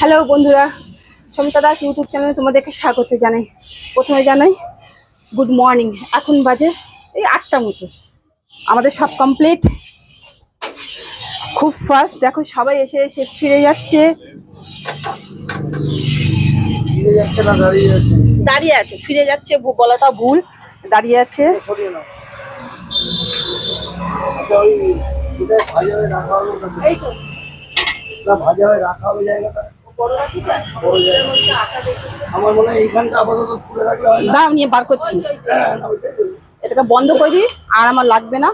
Hello বন্ধুরা, Samita Das YouTube চ্যানেলে তোমাদেরকে স্বাগত জানাই। প্রথমে জানাই গুড মর্নিং। এখন বাজে এই 8টা মতো, আমাদের সব কমপ্লিট। খুব ফাস্ট, দেখো সবাই এসে এসে ফিরে যাচ্ছে। দাঁড়িয়ে আছে, ফিরে যাচ্ছে বলাটা ভুল, দাঁড়িয়ে আছে। ভাজা হয়ে রাখা হবে জায়গাটা। আমার মনে হয় এইখানটা আপাতত তুলে রাখলে হয় না। দাম নিয়ে বার করছি, এটাকে বন্ধ করে দিই, আর আমার লাগবে না।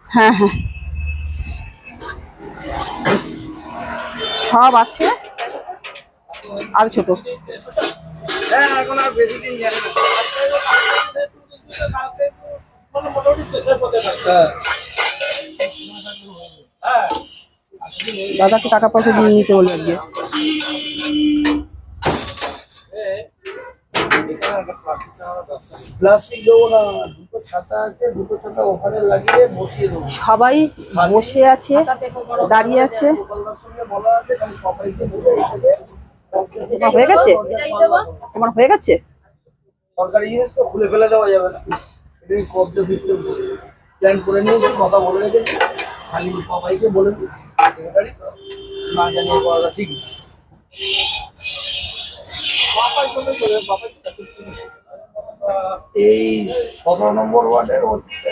হ্যাঁ হ্যাঁ, সব আছে আর ছোট। হ্যাঁ, এখন আর বেশি দিন যাবে না। মোটামুটি শেষের পথে থাকতে। হ্যাঁ, দাদাকে টাকা পয়সা দিয়ে নিতে বলবে আজকে। প্লাস্টিক দেবো না, দুটো ছাতা আছে, দুটো ছাতা ওখানে লাগিয়ে বসিয়ে দেবো। সবাই বসে আছে, দাঁড়িয়ে আছে। হয়ে গেছে, তোমার হয়ে গেছে। সরকারি জিনিস তো খুলে ফেলে দেওয়া যাবে না, এটা কবজা সিস্টেম প্ল্যান করে নিয়েছি, কথা বলে রেখেছি। খালি সবাইকে বলে দিই, সেক্রেটারি তো না জানিয়ে করাটা ঠিক না। এই 17 নম্বর ওয়ার্ডের হচ্ছে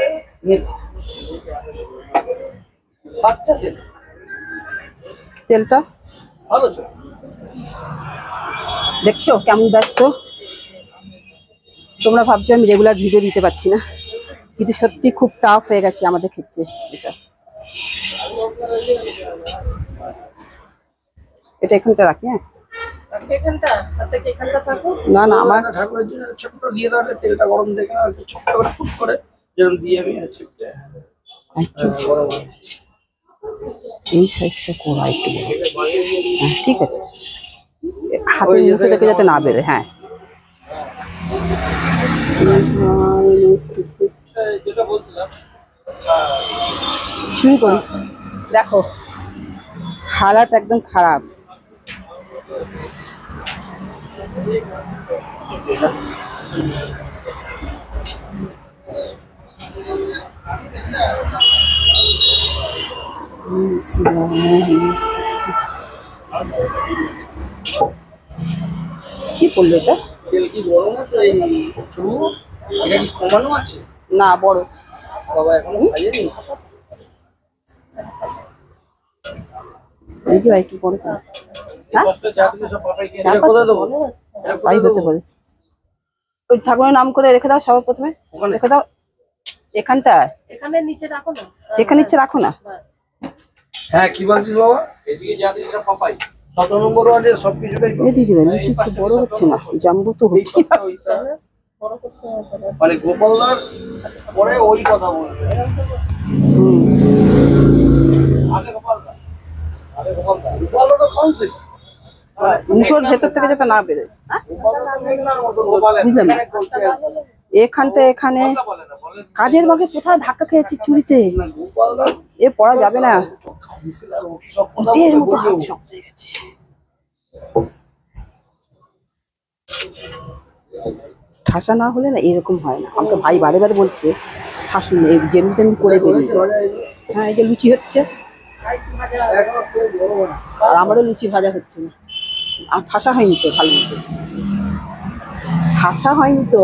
বাচ্চা ছেলে, তেলটা ভালো ছেলে। দেখছো কেমন ব্যস্ত। তোমরা ভাবছো আমি রেগুলার ভিডিও দিতে পারছি না, কিন্তু সত্যি খুব টাফ হয়ে গেছে আমাদের ক্ষেত্রে। এটা এখানটা রাখি। হ্যাঁ, না না, আমার ঠাকুরের জন্য ছোট্ট দিয়ে দেওয়া তেলটা গরম দেখে আর একটু ছোট্ট করে ফুট করে যেরকম দিয়ে আমি আছে গরম এই সাইজটা করা একটু। হ্যাঁ ঠিক আছে, হাতের মুঠো থেকে যাতে না বেরোয়। হ্যাঁ, শুরু করি। দেখো হালাত একদম খারাপ। কি পড়লো এটা? তেল কি গরম আছে? এটা কি কমানো আছে? না, বড় বাবা এখনো ভাজেনি। দিদি ভাই একটু পরে তাই হতে পারে। ওই ঠাকুরের নাম করে রেখে দাও সবার প্রথমে, রেখে দাও এখানটা, এখানে নিচে রাখো না, যেখানে ইচ্ছে রাখো না। হ্যাঁ, কি বলছিস বাবা? এদিকে যা দিস সব পাপাই। 17 নম্বর ওয়ার্ডে সবকিছুটাই এই দিদি ভাই লুচি বড় হচ্ছে না, জাম্বু তো হচ্ছে না। মানে গোপালদার পরে ওই কথা বলবে। আগে গোপালদার, আগে গোপালদার, গোপালদার তো কনসেপ্ট মুঠোর ভেতর থেকে যাতে না বেরোয়। বুঝলাম না, এখানটা এখানে কাজের বাগে কোথায় ধাক্কা খেয়েছি চুরিতে, এ পড়া যাবে না। এর মতো হাত শক্ত হয়ে গেছে। ঠাসা না হলে না এরকম হয় না। আমাকে ভাই বারে বারে বলছে ঠাসুন, যেমনি তেমনি করে বেরিয়ে। হ্যাঁ, এই যে লুচি হচ্ছে আর আমারও লুচি ভাজা হচ্ছে না। আর ঠাসা হয়নি তো ভালো মতো, ঠাসা হয়নি তো।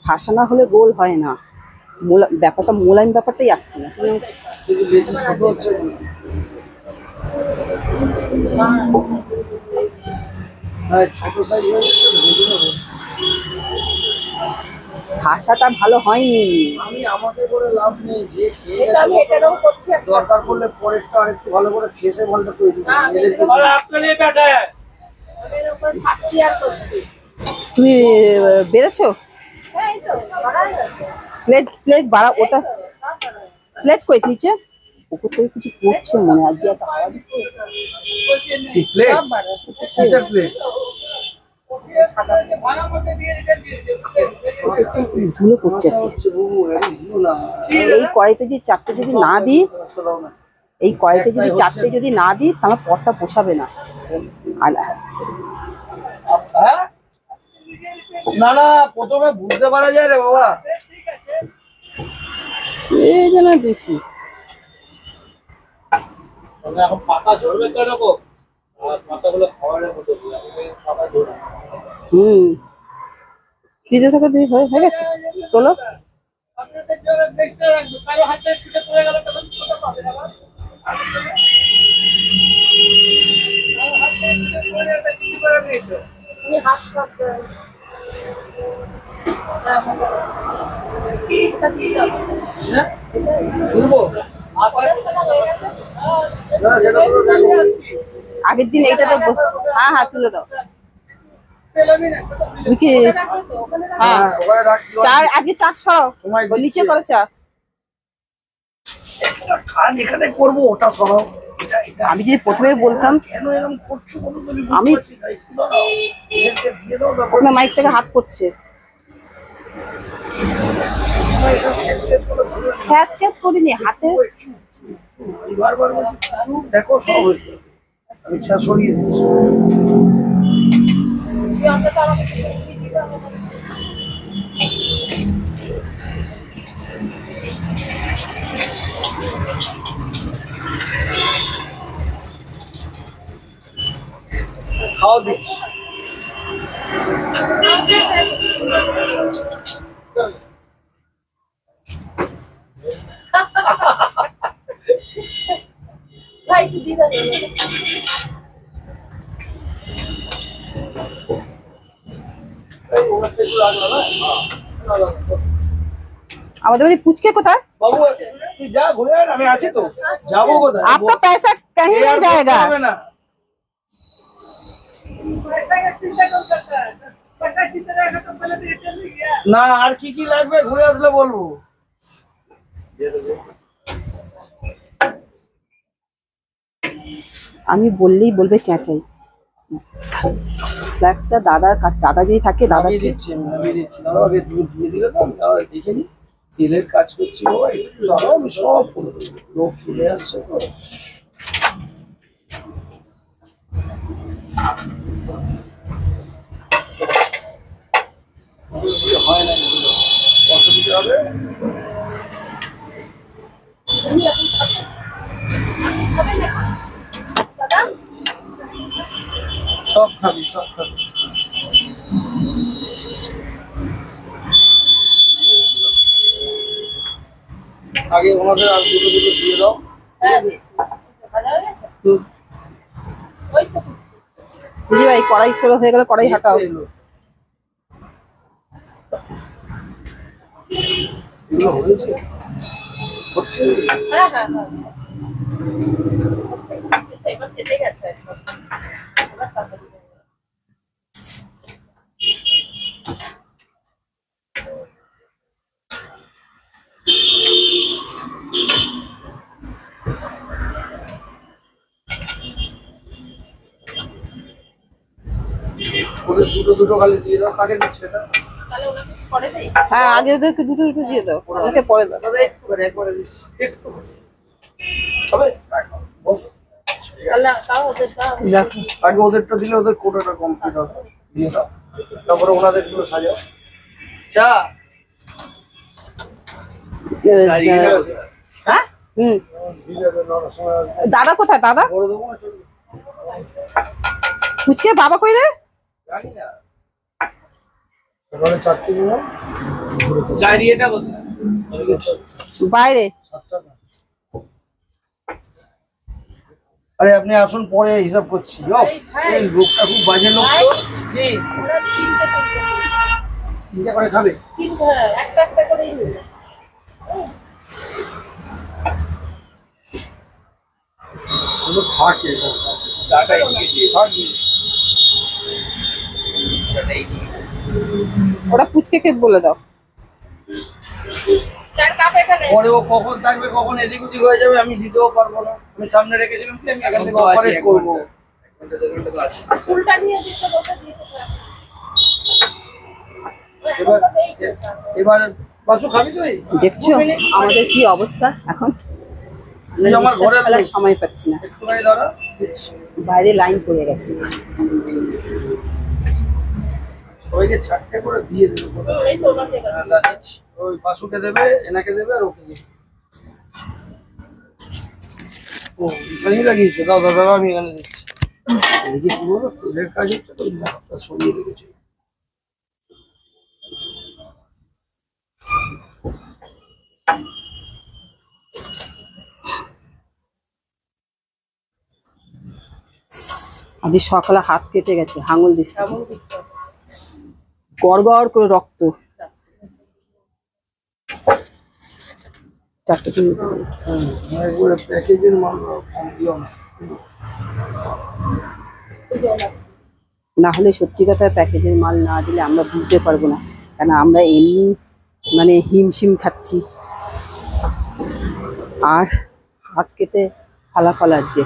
ঠাসা না হলে গোল হয় না, ব্যাপারটা মোলায়েম ব্যাপারটাই আসছে না। ছোট সাইজ ঠাসাটা ভালো হয়নি। আমি আমাকে করে লাভ নেই, যে খেয়ে দরকার পড়লে পরেরটা আরেকটু ভালো করে খেসে বলটা তৈরি করছি। তুমি বেড়েছো প্লেট প্লেট বাড়া, ওটা প্লেট কই নিচে উপর থেকে কিছু পড়ছে মনে হয়। ধুলো পড়ছে। এই কড়াইতে যে চারটে যদি না দিই এই কড়াইতে যদি চারটে যদি না দিই তাহলে পরটা পোষাবে না। আর হ্যাঁ না না, প্রথমে বুঝতে পারা যায় রে বাবা। এই যেন বেশি এখন পাতা ঝরবে কেন গো? আর পাতাগুলো খাওয়ানোর মতো পাতা ঝরবে। দিতে থাকো, দিয়ে হয়ে গেছে, তোলো। আপনাদের জন্য দেখতে রাখবো, কারো হাতে ছুটে পড়ে গেল তখন ছোট পাবে না। কারো হাতে ছুটে পড়ে গেলে কিছু করার নেই তো। তুমি হাত সাথে বলবো আগের দিন এইটা তো হ্যাঁ হ্যাঁ তুলে দাও। তুমি কি হ্যাঁ চার আজকে চার সরাও, ওই নিচে করো চা। খান এখানে করবো, ওটা সরাও। আমি যদি প্রথমে বলতাম কেন এরকম করছো বলো তো, আমি একটু দাঁড়াও, এদেরকে দিয়ে দাও। প্রথমে মাইক থেকে হাত করছে, খ্যাচ খ্যাচ করিনি হাতে। বারবার চুপ, দেখো সব হয়ে যাবে। আমি চা সরিয়ে দিচ্ছি। খাওয়া দিচ্ছি। ভাই কি দিদা আমাদের বাড়ি পুচকে কোথায়? বাবু তুই যা ঘুরে আয়, আমি আছি তো। যাবো কোথায়? आपका पैसा कहीं नहीं जाएगा। না না, আর কি কি লাগবে ঘুরে আসলে বলবো। আমি বললেই বলবে চেঁচাই। ফ্ল্যাক্সটা দাদার কাছে, দাদা যদি থাকে দাদা নামিয়ে দিচ্ছি, আমি নামিয়ে দিচ্ছি। দাঁড়াও, আগে তুমি দিয়ে দিলে তো আমি দাঁড়াও দেখে নি। তেলের কাজ করছি বাবা, একটু দাঁড়াও, আমি সব করে দেবো। লোক চলে আসছে তো। হয় না, অসুবিধা হবে। সব খাবি, সব খাবি। আগে ওনাদের আর দুটো দুটো দিয়ে দাও। দিদি ভাই কড়াই সরো হয়ে গেলে কড়াই হাঁটাও। এগুলো হয়েছে, হচ্ছে। হ্যাঁ হ্যাঁ হ্যাঁ এবার কেটে গেছে একদম। এবার তাড়াতাড়ি ওদের দুটো দুটো খালি দিয়ে দাও। কাকে দিচ্ছে এটা? তাহলে ওনাকে পরে দেই। হ্যাঁ আগে ওদেরকে দুটো দুটো দিয়ে দাও, ওদেরকে পরে দাও। দাদা একটু করে একবারে দিচ্ছি, একটু হবে। বসো। তাহলে তাও ওদের দাও। দেখো আগে ওদেরটা দিলে ওদের কোটাটা কমপ্লিট হবে। দিয়ে দাও, তারপরে ওনাদের গুলো সাজাও। চা হ্যাঁ দাদা কোথায়? দাদা বড় দেবো না, চলবে। পুচকে বাবা কই রে? জানি না। সকালে চারটে দিলাম, চারিয়েটা কোথায়? বাইরে। আরে আপনি আসুন, পরে হিসাব করছি। এই লোকটা খুব বাজে লোক তো। কি ওরা তিনটে করবে। তিনটা করে খাবে? তিনটে একটা একটা করেই নেবে। ওগুলো থাকে, চাটা এগিয়ে থাকবে। ওটা পুচকে বলে দাও। চার কাপ এখানে। পরে ও কখন থাকবে, কখন এদিক ওদিক হয়ে যাবে, আমি দিতেও পারবো না। আমি সামনে রেখেছিলাম কি, আমি এখান থেকে অপারেট করবো। ফুলটা নিয়ে দিতে বসে দিয়ে দিতে হবে। এবার এবার বাসু খাবি তুই? দেখছো আমাদের কি অবস্থা এখন? তুই আমার ঘরে ফেলার সময় পাচ্ছি না, একটুখানি দাঁড়া, দিচ্ছি। বাইরে লাইন পড়ে গেছে। সবাইকে 4টে করে দিয়ে দেবে কোথাও। এই তো ওটাকে এবার। হ্যাঁ, দিচ্ছি। ওই বাসুকে দেবে, এনাকে দেবে আর ওকে দেবে। ও এখানেই লাগিয়েছো, দাও দাও দাও, আমি এখানে দিচ্ছি। এদিকে কি বলো, তেলের কাজ হচ্ছে তো, হাতটা সরিয়ে রেখেছি। আজ সকালে হাত কেটে গেছে হাঙল দিচ্ছে, এমন কিছু না। গড় গড় করে রক্ত। 4টে কিলো একবারে প্যাকেজের মাল কম দিও না। না হলে সত্যি কথা প্যাকেজের মাল না দিলে আমরা বুঝতে পারবো না, কেন আমরা এমনি মানে হিমশিম খাচ্ছি, আর হাত কেটে ফালাফল আজকে।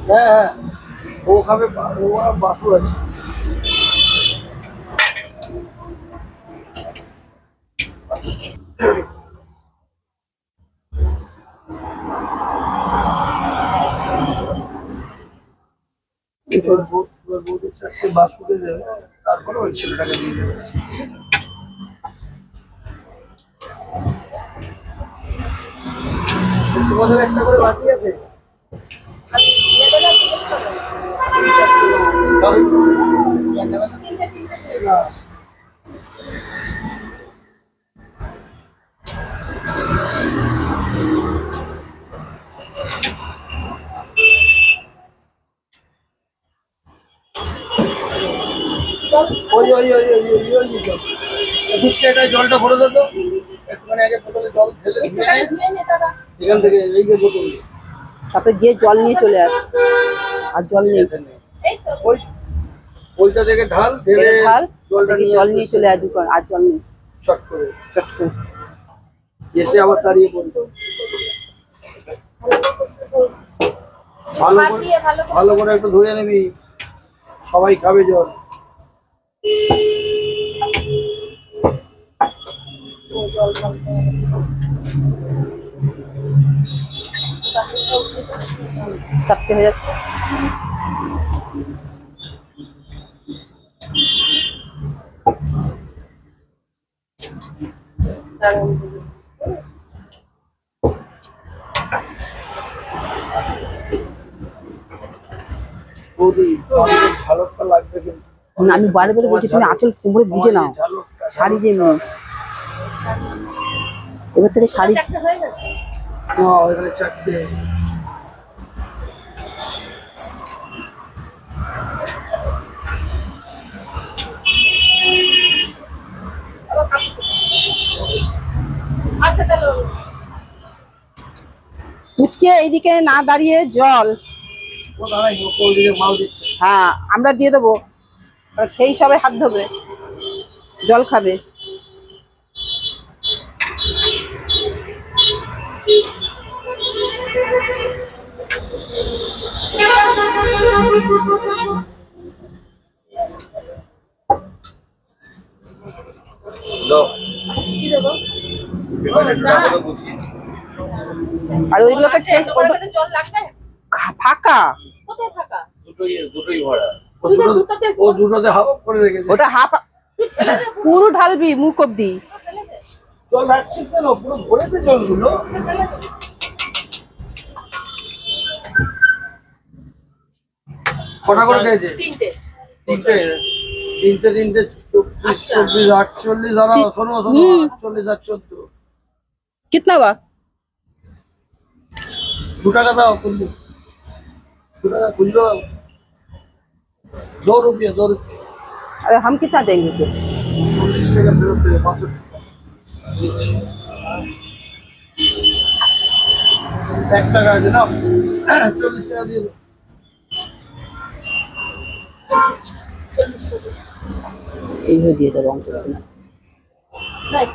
হ্যাঁ হ্যাঁ, ও খাবে, ও আর বাসু আছে। এবার বৌদি 4টে বাসুকে দেবে, তারপরে ওই ছেলেটাকে দিয়ে দেবে। তোমাদের একটা করে বাকি আছে? আমি লেবেলা জিজ্ঞেস করবো। তিনটে তিনটে না। ওই ওই ওই ওই ওই ওই জল। বুঝকে এটা জলটা ভরে দে তো। একটুখানি আগে বোতলে জল ঢেলে একটুখানি ধুয়ে নে দাদা। এখান থেকে এই যে বোতল। তারপরে গিয়ে জল নিয়ে চলে আস, আর জল নেই, এই তো ওই ওইটা থেকে ঢাল, ঢেলে ঢাল, জলটা তারপরে জল নিয়ে চলে আসবি, আর জল নেই, চট করে চট করে। এসে আবার দাঁড়িয়ে পড়বে। ভালো হাত করে দিয়ে ভালো করে ভালো করে একটু ধুয়ে নিবি, সবাই খাবে জল। জল ঢালতে হবে। 4টে হয়ে যাচ্ছে। দাঁড়ান। বৌদি আমাদের ঝালকটা লাগবে কিন্তু। না, আমি বারে বারে বলছি তুমি আঁচল কোমরে গুজে নাও, ঝালকটা শাড়ি যে এমনি। এবার থেকে শাড়ি চারটে হয়ে গেছে। না, ওইখানে 4টে। আবার কাপড়। আচ্ছা তাহলে পুচকে এইদিকে না দাঁড়িয়ে জল। ও দাঁড়াই, ও ওইদিকে মাল দিচ্ছে। হ্যাঁ, আমরা দিয়ে দেবো, খেয়েই সবাই হাত ধোবে, জল খাবে। কি দেবো? ও যা। আর ওইগুলোকে আছে, তোমার ওখানে জল লাগবে? ফাঁকা, কোথায় ফাঁকা? দুটোই ভরা। তুই তো দুটোতে ও দুটোতে হাফ করে রেখেছে। ওটা হাফ, তুই ফেলে দে, পুরো ঢালবি মুখ অব্দি। ফেলে দে, জল রাখছিস কেন? পুরো ভরেতে জলগুলো। ফেলে দে। কটা করে খেয়েছে? তিনটে। তিনটে তিনটে তিনটে 24, 24, 48, দাঁড়াও, শোনো শোনো, 48 আর 14। कितना हुआ? 2 টাকা দাও, কুল্লু। 2 টাকা কুল্লু। 2 रुपया 2 रुपया। अरे हम कितना देंगे इसे? 40 টাকা ফেরত দেবে, 65 টাকা দিচ্ছি। 1 টাকা আছে না, 40 টাকা দিয়ে দাও। এইভাবে দিয়ে দেবো অঙ্ক করে না। নাই।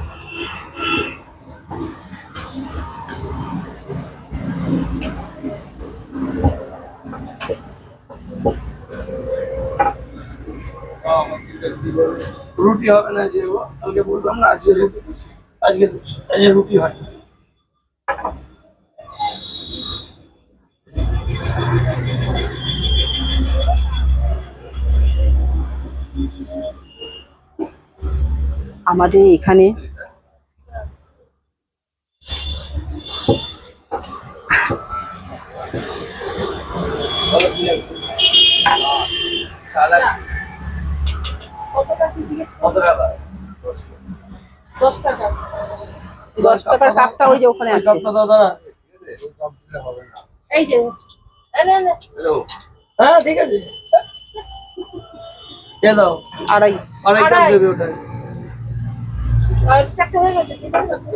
রুটি হবে না যে, ও কালকে বললাম না আজকে রুটি আজকে রুটি হয় না। আমাদের এখানে কত টাকা? 10 টাকা। 10 টাকার কাপটা ওই যে ওখানে ওই আছে। কাপটা দাও দাঁড়া। এই যে এনে এনে হ্যাঁ ঠিক আছে এ দাও আড়াই। আড়াই কাপ দেবে ওটা। আর চারটে হয়ে গেছে ঠিক আছে।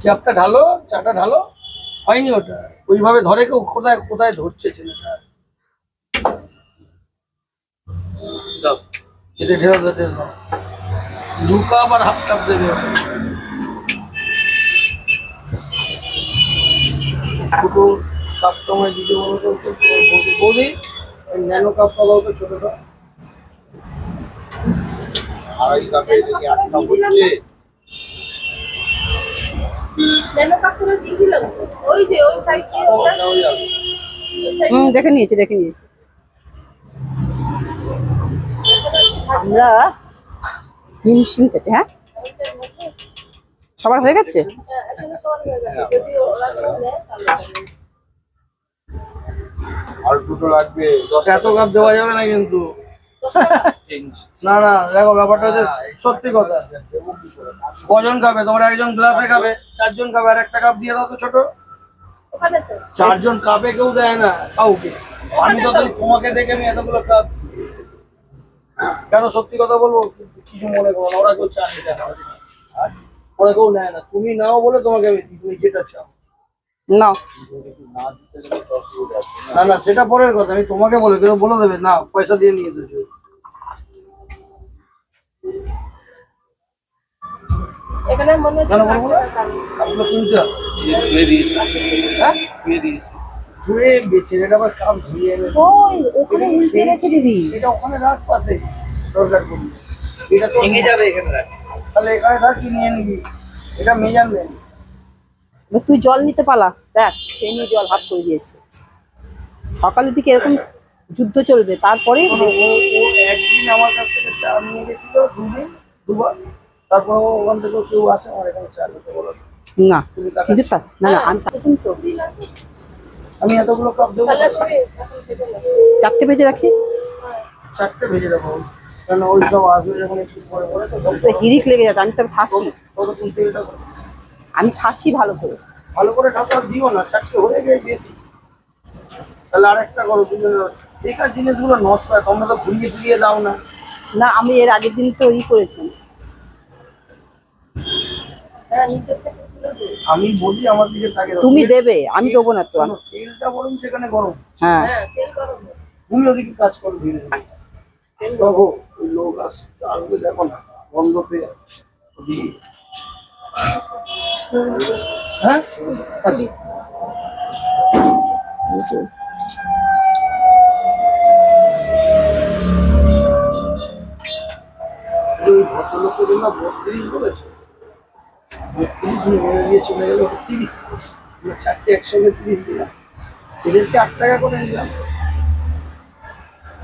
ক্যাপটা ঢালো, চাটা ঢালো। হয়নি ওটা, ওইভাবে ধরে কেউ কোথায় কোথায় ধরছে ছেলেটা। দাও, এতে ঢেলে দাও, ঢেলে দাও। 2 কাপ আর হাফ কাপ দেবে ওটা। ছোট কাপটা আমায় দিতে বলো তো বৌদি, ওই ন্যানো কাপটা দাও তো ছোটটা। আড়াই কাপে এটা কি 8 কাপ হচ্ছে? ন্যানো কাপড়ে দিয়ে দিলাম তো। ওই যে ওই সাইড দিয়ে ওটা ওটাও যাবে। দেখে নিয়েছি দেখে নিয়েছি। আমরা হিমশিম খেতে, হ্যাঁ সবার হয়ে গেছে। এখানে তো হয়ে গেছে। যদি ওরা নেয় তাহলে আর দুটো লাগবে। এত কাপ দেওয়া যাবে না কিন্তু। 10 টাকা। না না দেখো ব্যাপারটা হচ্ছে সত্যি কথা। কজন খাবে তোমরা? একজন গ্লাসে খাবে, 4 জন খাবে, আর একটা কাপ দিয়ে দাও তো ছোট। ওখানে তো 4 জন কাপে কেউ দেয় না কাউকে। আমি তো তোমাকে দেখে আমি এতগুলো কাপ কেন, সত্যি কথা বলবো, কিছু মনে করো না, ওরা কেউ চা নিতে হয় না। আর ওরা কেউ নেয় না, তুমি নাও বলে তোমাকে আমি দিই, তুমি যেটা চাও। না না না সেটা পরের কথা, আমি তোমাকে বলে কেউ বলে দেবে না পয়সা দিয়ে নিয়ে এসেছো। এখানে মনে কেন বলবো না? কাপগুলো কিনতে হবে। হ্যাঁ ধুয়ে বেছে, এটা আবার কাপ ধুয়ে এনে ওই ওখানে উল্টে রেখে দিবি। এটা ওখানে রাখ পাশে, দরকার পড়লে। এটা তো ভেঙে যাবে এখানে রাখ, তাহলে এখানে থাক, তুই নিয়ে নিবি। এটা মেজারমেন্ট। এবার তুই জল নিতে পালা, দেখ ট্রেনে জল হাফ করে দিয়েছে। সকালের দিকে এরকম যুদ্ধ চলবে, তারপরে ও একদিন আমার কাছ থেকে চা নিয়ে গেছিল, 2 দিন 2 বার। তারপর ওখান থেকে কেউ আসে আমার এখানে চা নিতে বলো। না কিন্তু না না আমি কিন্তু আমি এতগুলো কাপ দেবো, তাহলে সে এখন খেতে না। 4টে ভেজে রাখি। 4টে ভেজে দেবো, কেন ওই সব আসবে যখন একটু পরে পরে তো তো হিরিক লেগে যাচ্ছে, আমি তো ঠাসি, ততক্ষণ তেলটা আমি ঠাসি ভালো করে। ভালো করে ঢাকা দিও না, 4টে হয়ে যায় বেশি। তাহলে আরেকটা করো, তুমি বেকার জিনিসগুলো নষ্ট হয়, তোমরা তো ঘুরিয়ে ফিরিয়ে দাও না। না আমি এর আগের দিন তো করেছি। হ্যাঁ নিচে থেকে তুলে দে। আমি বলি আমার দিকে তাকে দাও। তুমি দেবে, আমি দেবো না তো। শোনো, তেলটা গরম সেখানে গরম, হ্যাঁ হ্যাঁ তেল গরম হোক। তুমি ওদিকে কাজ করো ধীরে ধীরে। দেখো ওই লোক আসবে, দেখো না বন্ধ পেয়ে ওদিকে। হ্যাঁ আচ্ছা ওই ভদ্রলোকের জন্য 32 বলেছে, 32 মেরে দিয়ে চলে গেল 30। 4টে একসঙ্গে 30 দিলাম, এদেরকে 8 টাকা করে দিলাম।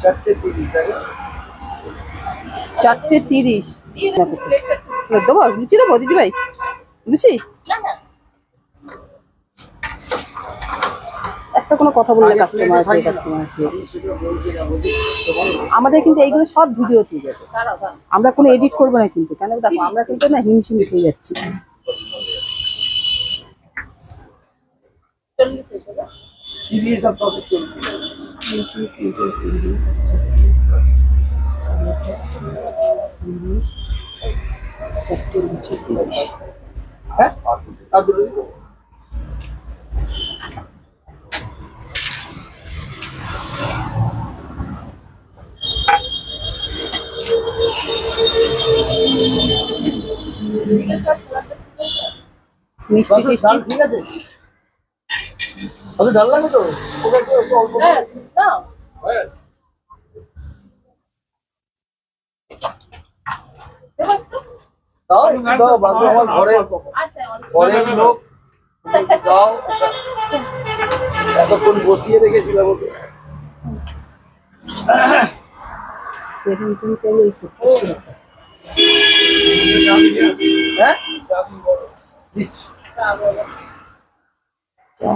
4টে 30 টাকা। 4টে 30 দিয়ে দে প্লেটটা তুলে। দেবো। লুচি দেবো দিদি ভাই, লুচি না না একটা কোনো কথা বললে আগে কাস্টমার আছে প্লেটে কাস্টমার আছে। আমি সেটা বলতে যাবো যে কাস্টমার আমাদের কিন্তু এইগুলো সব ভিডিও দিয়ে যাবে, দাঁড়াও দাঁড়াও। আমরা কোনো এডিট করবো না কিন্তু। কেন দেখো আমরা কিন্তু না হিমশিম খেয়ে যাচ্ছি। 40 হয়েছে না? 30 আর 10 40। হ্যাঁ আর দুটো দিবো। এদিকে সব খোলাতে তুলে দে। মিষ্টি ডাল টিষ্টি ঠিক আছে? ডাল লাগবে তো? ওটা একটু অল্প হ্যাঁ নাও। দাও একটু দাও, বাসু আমার ঘরে আচ্ছা ঘরের লোক, একটু দাও। এতক্ষণ বসিয়ে রেখেছিলাম ওকে। সেখান থেকে চলে এই ছোট্ট ছেলেটা। হ্যাঁ দিচ্ছি। চা।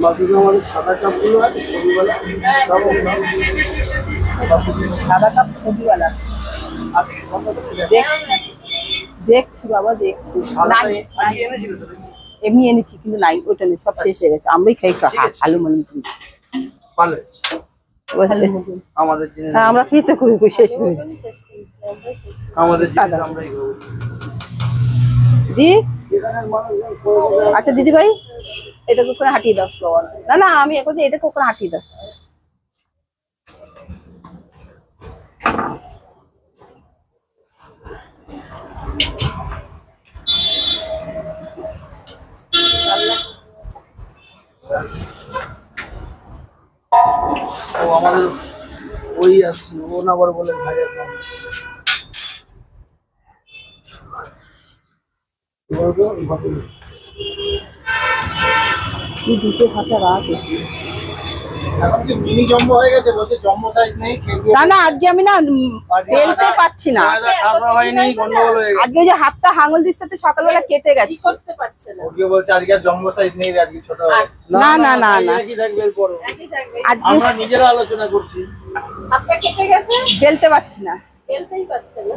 বাকিগুলো আমাদের সাদা কাপগুলো আছে ছবিওয়ালা, সব সাদা কাপ ছবিওয়ালা। আজকে সন্ধ্যাটা দেখছি বাবা, দেখছি। সাদাটা নাই, আজকে এনেছিল তো তুমি? এমনি এনেছি কিন্তু নাই, ওইটা নেই, সব শেষ হয়ে গেছে। আমরাই খাই আলু মালু কিনছি। ভালো হয়েছে। আমাদের জিনিস হ্যাঁ, আমরা খেতে করি শেষ করেছি। আমাদের জিনিস আমরাই খাবো। দি, এখানের মানুষজন আচ্ছা দিদি ভাই, এটাকে ওখানে হাঁটিয়ে দাও। না না, আমি এখন এটাকে ওখানে হাঁটিয়ে দাও। ও আমাদের ওই আসছে, ও না আবার বলে ভাজা খাবো। দুটো হাতে রাখ। এখন কি মিনি জম্বো হয়ে গেছে, বলছে জম্বো সাইজ নেই। না না, আজকে আমি না বেলতে পাচ্ছি না। খাওয়া হয়নি, গন্ডগোল হয়ে গেছে। আজকে ওই যে হাতটা হাঙল দিতে সকালবেলা কেটে গেছে। করতে পারছে না। ওকে বলছে আজকে আর জম্বো সাইজ নেই, আজকে ছোট হবে। না না না না, একই থাকবে এরপরও। একই থাকবে। আজকে আমরা নিজেরা আলোচনা করছি। হাতটা কেটে গেছে, বেলতে পারছি না। ফেলতেই পারছে না।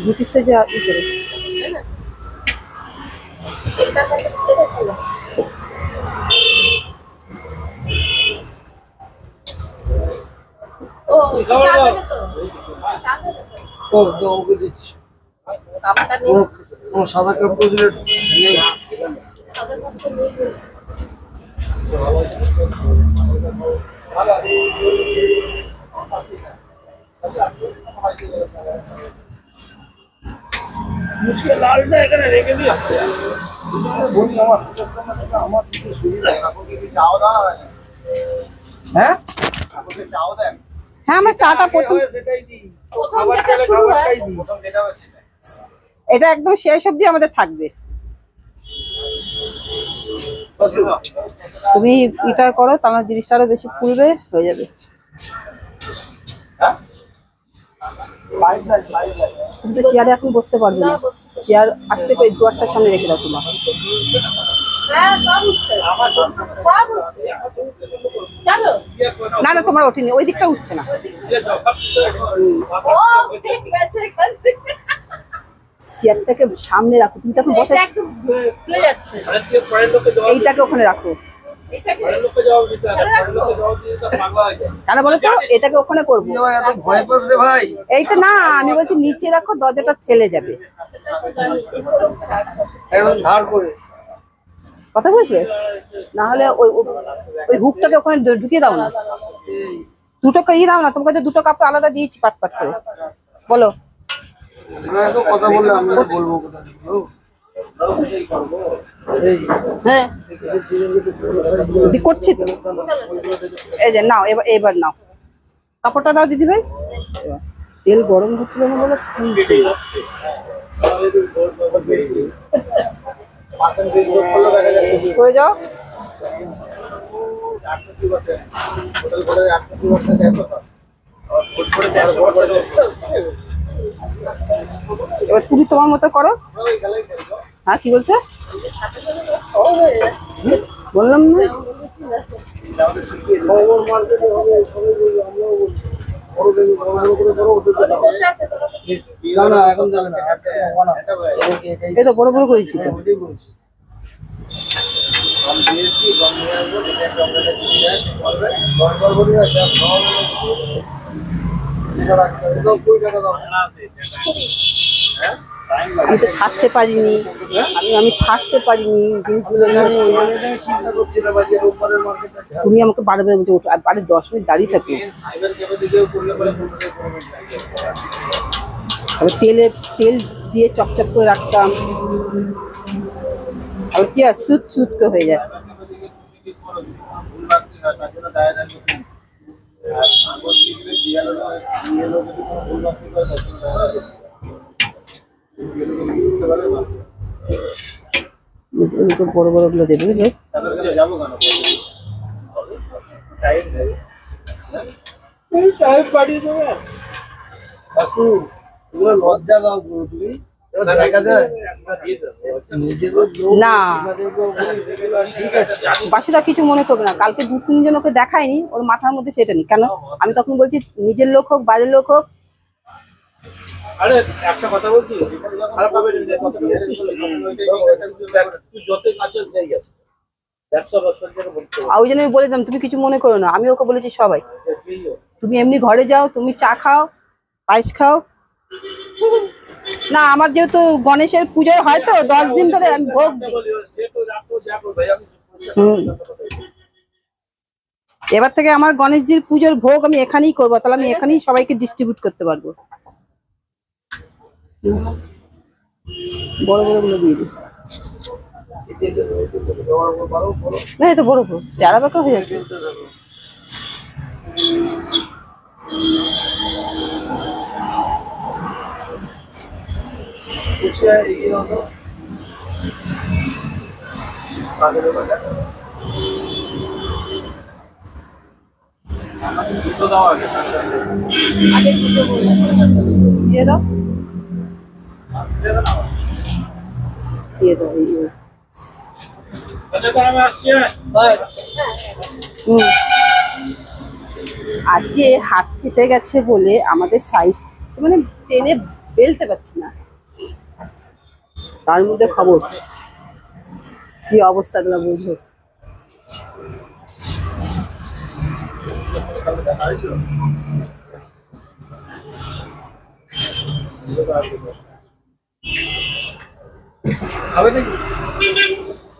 রুটির সাইজে ই করে। ও চা দেবে তো? চা দেবে তো? ও তো ওকে দিচ্ছি। কাপটা নেই, ও সাদা কাপড় দিলে নেই। সাদা কাপটা নেই বলছে। মুচকে লালটা এখানে রেখে দিও। বলি আমার হাতের সামনে থেকে আমার দিকে সুবিধা। আপনাকে কি চাও দাও? হ্যাঁ আপনাকে চাও দেন? হ্যাঁ, আমরা চাটা প্রথম, সেটাই দিই। প্রথম খাবার যেটা চাইলে শুরু হয়, খাবারটাই দিই। প্রথম যেটা হবে সেটা। এটা একদম শেষ অবধি আমাদের থাকবে। বসো। তুমি এটা করো, তোমার জিনিসটা আরো বেশি ফুলবে, হয়ে যাবে। হ্যাঁ লাইট লাইট লাইট লাইট। তুমি তো চেয়ারে এখন বসতে পারবে না। চেয়ার আসতে করে দুয়ারটার সামনে রেখে দাও তোমার। হ্যাঁ সব উঠছে, সব উঠছে। জানো? না না, তোমার ওঠেনি, ওই দিকটা উঠছে না। ও উঠে গেছে এখান থেকে। চেয়ারটাকে সামনে রাখো, তুমি তখন বসে এটা একটু খুলে যাচ্ছে। এইটাকে ওখানে রাখো। এটাকে কেন বলো তো, এটাকে ওখানে করবো। তুই আবার এত ভয় পাস রে ভাই। এইটা না, আমি বলছি নিচে রাখো, দরজাটা ঠেলে যাবে। সেটা তো জানি। একদম ধার করে। কথা বুঝলে? না হলে ওই ওই হুকটাকে ওখানে ঢুকিয়ে দাও না। দুটো ই দাও না, তোমাকে তো দুটো কাপড় আলাদা দিয়েছি পাট পাট করে। বলো। এবার এত কথা বললে আমি আর বলবো কোথায়? এই হ্যাঁ, করছি তো। এই যে নাও, এবার এবার নাও কাপড়টা দাও দিদি ভাই। তেল গরম হচ্ছিল না বলে ফুলছে। বেশি পার্সেন্টেজ যোগ করলে দেখা যাচ্ছে সরে যাও। 68%। টোটাল করে 68% দেখো তো। আর ফুট করে 13% এবার তুমি তোমার মতো করো। ওই খেলাই খেলবো। হ্যাঁ, কি বলছো? বললাম না। খবর মার্কেটে হবে সবাই বলবে, আমরাও বলছি বড় দেখি বড় বড় করে করো ওদের তো দাও। বসে আছে তো। না না এখন যাবে না। এটা ভাই এই তো বড় বড় করেছি তো। ওটাই বলছি। কম দিয়েছি, কম নিয়ে আসবো, যেটা একটা আপনাদের দিয়ে যায়, করবে। দরকার বলি না, যা খাওয়া হবে সেটা রাখতে হবে। দাও 20 টাকা দাও। হ্যাঁ? আমি তো ঠাসতে পারিনি, আমি ঠাসতে পারিনি জিনিসগুলো নিয়ে হচ্ছে। আমি চিন্তা করছিলাম আজকে রোববারের মার্কেটটা তুমি আমাকে বারে বারে বলছো, আর বারে 10 মিনিট দাঁড়িয়ে থাকো। সাইবার ক্যাফে দিকেও করলে পরে 15 মিনিট লাগে। তারপর তেল দিয়ে চপচপ করে রাখতাম, আর কি আর সুত সুত করে হয়ে যায়। বড় বড় গুলো দেবে, বুঝলে? যাবো কেন টাইম পাঠিয়ে দেবে কাকু, এগুলো লজ্জা দাও পুরো তুমি। দেখা যায় নিজেদের লোক, না আমাদেরকেও বলি, যেগুলো ঠিক আছে। বাসুদা কিছু মনে করবে না, কালকে 2-3 জন ওকে দেখায়নি, ওর মাথার মধ্যে সেটা নেই। কেন আমি তখন বলছি নিজের লোক হোক বাইরের লোক হোক, আরে একটা কথা বলছি, খারাপ হবে না, তুই যত কাছে যাই আছে ব্যবসা বলতে আর ওই জন্য আমি বলে দিলাম তুমি কিছু মনে করো না। আমি ওকে বলেছি সবাই তুমি এমনি ঘরে যাও, তুমি চা খাও, পায়েস খাও। না আমার যেহেতু গণেশের পুজো হয় তো 10 দিন ধরে আমি ভোগ দিই। এবার থেকে আমার গণেশজির পুজোর ভোগ আমি এখানেই করবো, তাহলে আমি এখানেই সবাইকে ডিস্ট্রিবিউট করতে পারবো। বড় বড় গুলো দিয়ে দিই। না এটা বড় বড় টেরা বাঁকা হয়ে যাচ্ছে। দিয়ে দাও, দিয়ে দাও। আজকে হাত কেটে গেছে বলে আমাদের সাইজ মানে টেনে বেলতে পারছি না, তার মধ্যে খবর কি অবস্থা তোমরা বুঝো। হবে নাকি?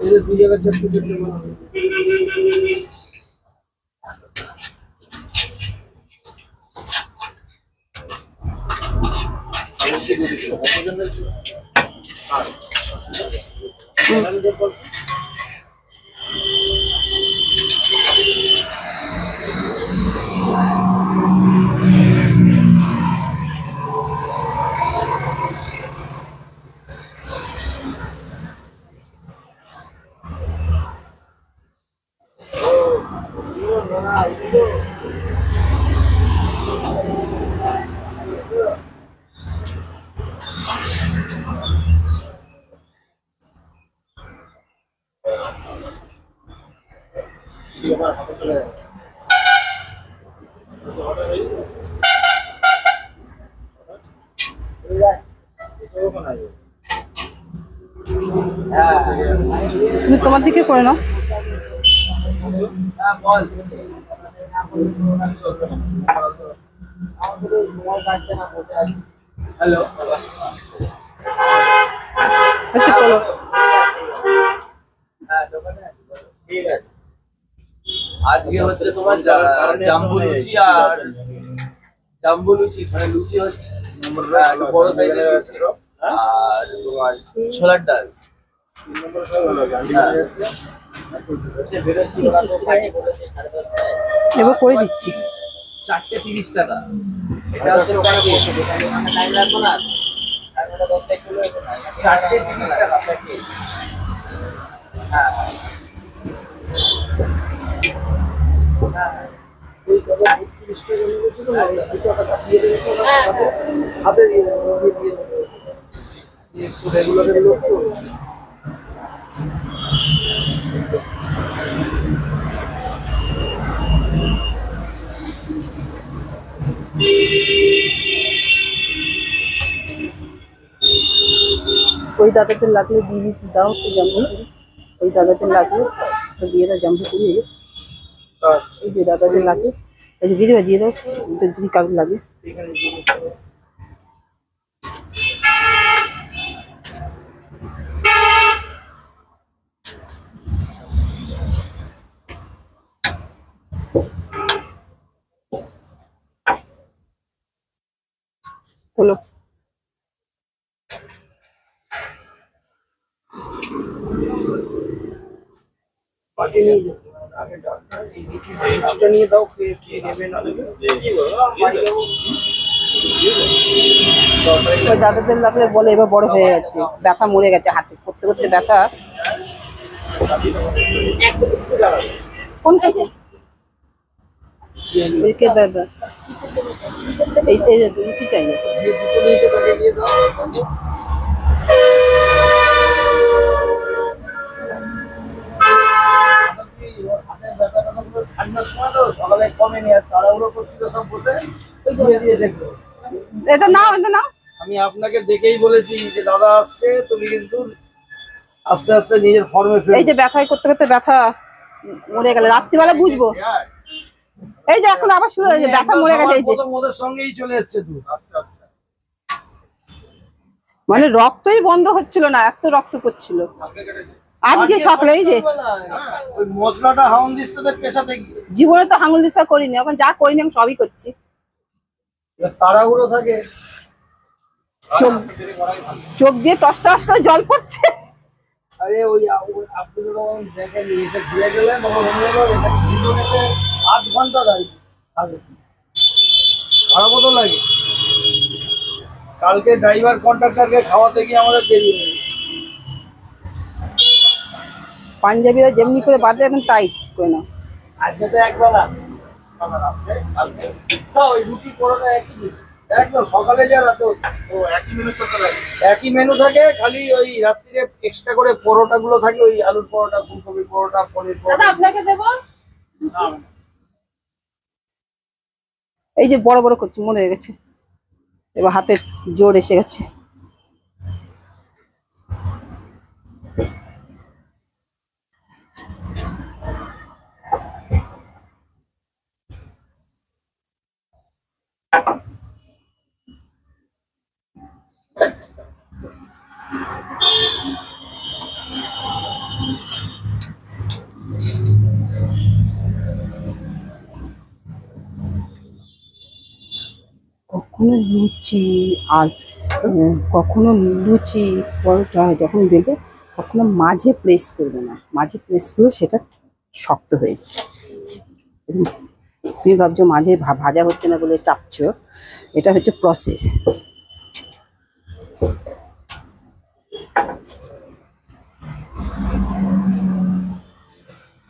এই যে 2 জায়গায় ছোট্ট ছোট্ট তুমি তোমার দিকে করে নাও। হ্যালো, আচ্ছা চলো। ঠিক আছে। আজকে হচ্ছে তোমার জাম্বু লুচি আর জাম্বু লুচি, মানে লুচি হচ্ছে একটু বড় সাইজের লুচি আর তোমার ছোলার ডাল। এবার করে দিচ্ছি। 4টে 30 টাকা। এটা হচ্ছে প্যাকেজ, টাইম লাগবে না। 4টে 30 টাকা প্যাকেজ। হ্যাঁ ওই দাদা 30 টাকা নিয়েছিল না, ওই টাকাটা দিয়ে দেবে হাতে দিয়ে দেবে, দিয়ে দেবে। একটু রেগুলারের লোক তো। ওই দাদাতে লাগলে দিয়ে দিতে দাও একটু জাম্বু, ওই দাদাতে লাগলে তো দিয়ে দাও জাম্বু করে। ওই যে দাদাতে লাগে দিয়ে দেবে, দিয়ে দাও যদি কারোর লাগে। এখানে দিয়ে দিতে হবে। হলো পার্টি নিয়ে যেতে হবে। আগে ডাক্তার এই লিচুটা নিয়ে দাও, কে কে নেবে না নেবে। ওই দাদাদের লাগলে বলে এবার বড় হয়ে গেছে, ব্যথা মরে গেছে, হাতে করতে করতে ব্যথা। কোনটা যে একে দাদা এই কি চাই যে দুটো নিয়েছে তাকে দিয়ে দাও। ঠান্ডার সময় তো সকালে কমেনি, আর তাড়াহুড়ো করছিল সব বসে দিয়ে দিয়েছে একটু। এটা নাও, এটা নাও। আমি আপনাকে দেখেই বলেছি যে দাদা আসছে, তুমি কিন্তু আস্তে আস্তে নিজের ফর্মে এই ফিরে। যে ব্যথায় করতে করতে ব্যথা মরে গেলে রাত্রিবেলা বুঝবো। এই যে এখন আবার শুরু হয়েছে, ব্যথা মরে গেছে। এই যে প্রথম ওদের সঙ্গেই চলে এসছে তুই। আচ্ছা আচ্ছা, মানে রক্তই বন্ধ হচ্ছিল না, এত রক্ত করছিল কালকে কেটেছে। আজকে সকালে। এই যে ওই মশলাটা হাউন দিস তোদের পেশাতে গিয়ে জীবনে তো হাঙুল দিশা করিনি, এখন যা করিনি আমি সবই করছি। এবার তাড়াহুড়ো থাকে। চোখ চোখ দিয়ে টস টস করে জল পড়ছে। আরে ওই আপনি যখন দেখেন এসে ঘুরে গেলেন তখন মনে হলো এখানে দুজন এসে 8 ঘন্টা দাঁড়িয়ে আগে। খারাপও তো লাগে। কালকে ড্রাইভার কন্ট্রাক্টরকে খাওয়াতে গিয়ে আমাদের দেরি হয়ে গেছে। পাঞ্জাবিরা যেমনি করে বাঁধে একদম টাইট করে নাও। আজকে তো একবেলা ওই রুটি পরোটা একই, একদম সকালে যা রাতে ও একই মেনু চলতে থাকে। একই মেনু থাকে, খালি ওই রাত্রিরে এক্সট্রা করে পরোটা গুলো থাকে, ওই আলুর পরোটা, ফুলকপি পরোটা, পনির দাদা পরোটা। আপনাকে দেবো। এই যে বড় বড় করছে, মরে গেছে, এবার হাতে জোর এসে গেছে। কখনো লুচি আর কখনো লুচি পরোটা যখন বেলবে কখনো মাঝে প্রেস করবে না, মাঝে প্রেস করলে সেটা শক্ত হয়ে যায়। তুমি ভাবছো মাঝে ভাজা হচ্ছে না বলে চাপছো, এটা হচ্ছে প্রসেস।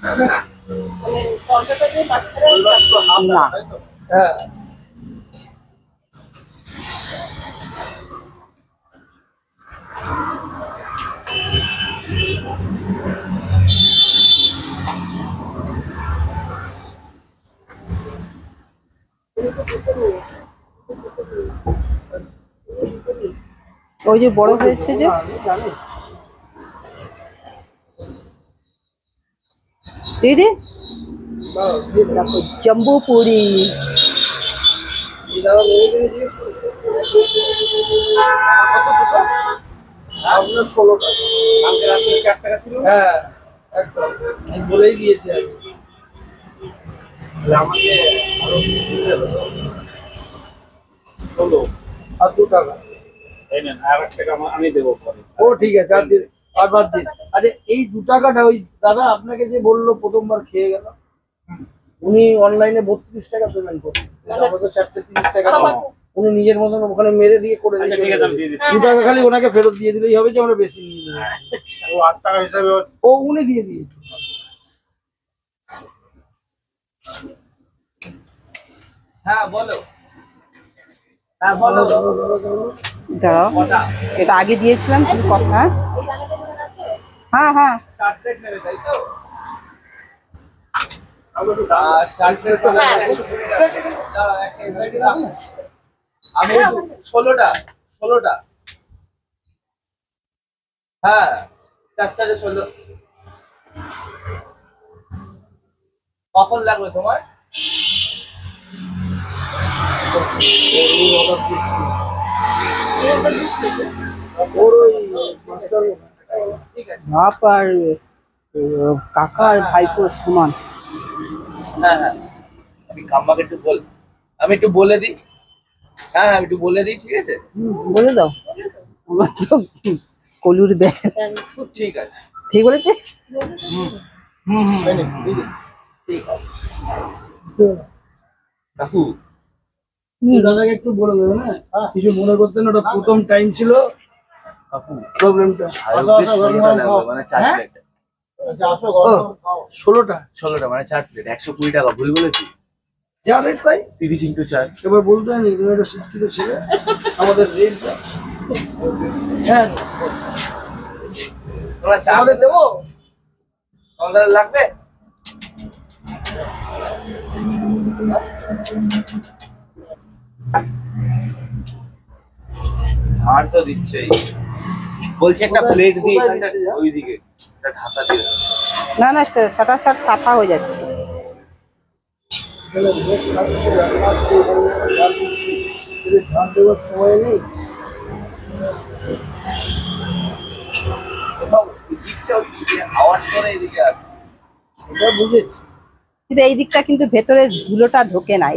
মানে তরকাটা দিয়ে মাঝখানে না হ্যাঁ, ওই যে বড় হয়েছে যে আমি জানি। দিদি দাও, দিয়ে দাও। দেখো জম্বু পুরি। এই দাদা মেয়েদের জিজ্ঞেস করো। কত দুটো? আপনার 16 টাকা। কালকে রাত্রে 4 টাকা ছিল। হ্যাঁ, একদম আমি বলেই দিয়েছি আর কি। আমাকে আরো দিতে হবে। 16 আর 2 টাকা। আমি দেবো পরে। ও ঠিক আছে, আর বাদ দিন। আচ্ছা এই 2 টাকাটা ওই দাদা আপনাকে যে বললো প্রথমবার খেয়ে গেল, উনি অনলাইনে 32 টাকা পেমেন্ট করছেন, আমরা তো 4 30 টাকা নেবো। উনি নিজের মতন ওখানে মেরে দিয়ে করে আচ্ছা, ঠিক আছে, আমি দিয়ে দিচ্ছি। 2 টাকা খালি ওনাকে ফেরত দিয়ে দিলেই হবে, যে আমরা বেশি নিয়ে নেবো। ও 8 টাকা হিসাবে ও উনি দিয়ে দিয়েছে। হ্যাঁ বলো। হ্যাঁ বলো। দাঁড়াও, এটা আগে দিয়েছিলাম তুমি কথা। হ্যাঁ হ্যাঁ চার প্লেট নেবে তাই তো? চার প্লেট তো আমি 16টা হ্যাঁ, 4 16। কখন লাগবে তোমার? ঠিক আছে। বাপ আর কাকা আর ভাইপোর সমান। হ্যাঁ হ্যাঁ, আমি একটু বলে দিই। হ্যাঁ আমি একটু বলে দিই, ঠিক আছে? বলে দাও। আমার তো কলুর ব্যাগ। ঠিক আছে। ঠিক বলেছে? তাই নাকি? দিদি? ঠিক আছে। কাকু দাদাকে একটু বলে দেবে না, কিছু মনে করতেন, ওটা প্রথম টাইম ছিল কাকু প্রবলেমটা। আসো, আসো, গরম গরম খাও। মানে 4 হ্যাঁ? প্লেট। আচ্ছা, আসো, গরম গরম খাও। 16টা 16টা মানে 4 প্লেট 120 টাকা ভুল বলেছি। যা রেট তাই 30 × 4। এবার বলতে হয় নাকি, তুমি একটা শিক্ষিত ছেলে, আমাদের রেটটা। হ্যাঁ তোমরা চালে দেবো, তোমাদের লাগবে? ছাড় তো দিচ্ছেই। বলছে একটা প্লেট দিয়ে কোথায় এখানটা দিচ্ছে যা? ওইদিকে একটা ঢাকা দিয়ে দাও। না না, সেটা স্যার সাফা হয়ে যাচ্ছে। ধান দেওয়ার সময় নেই। কোথাও দিচ্ছে ওইদিকে আওয়াজ করে এদিকে আসে। এটা বুঝেছি। কিন্তু এই দিকটা কিন্তু ভেতরে ধুলোটা ঢোকে না,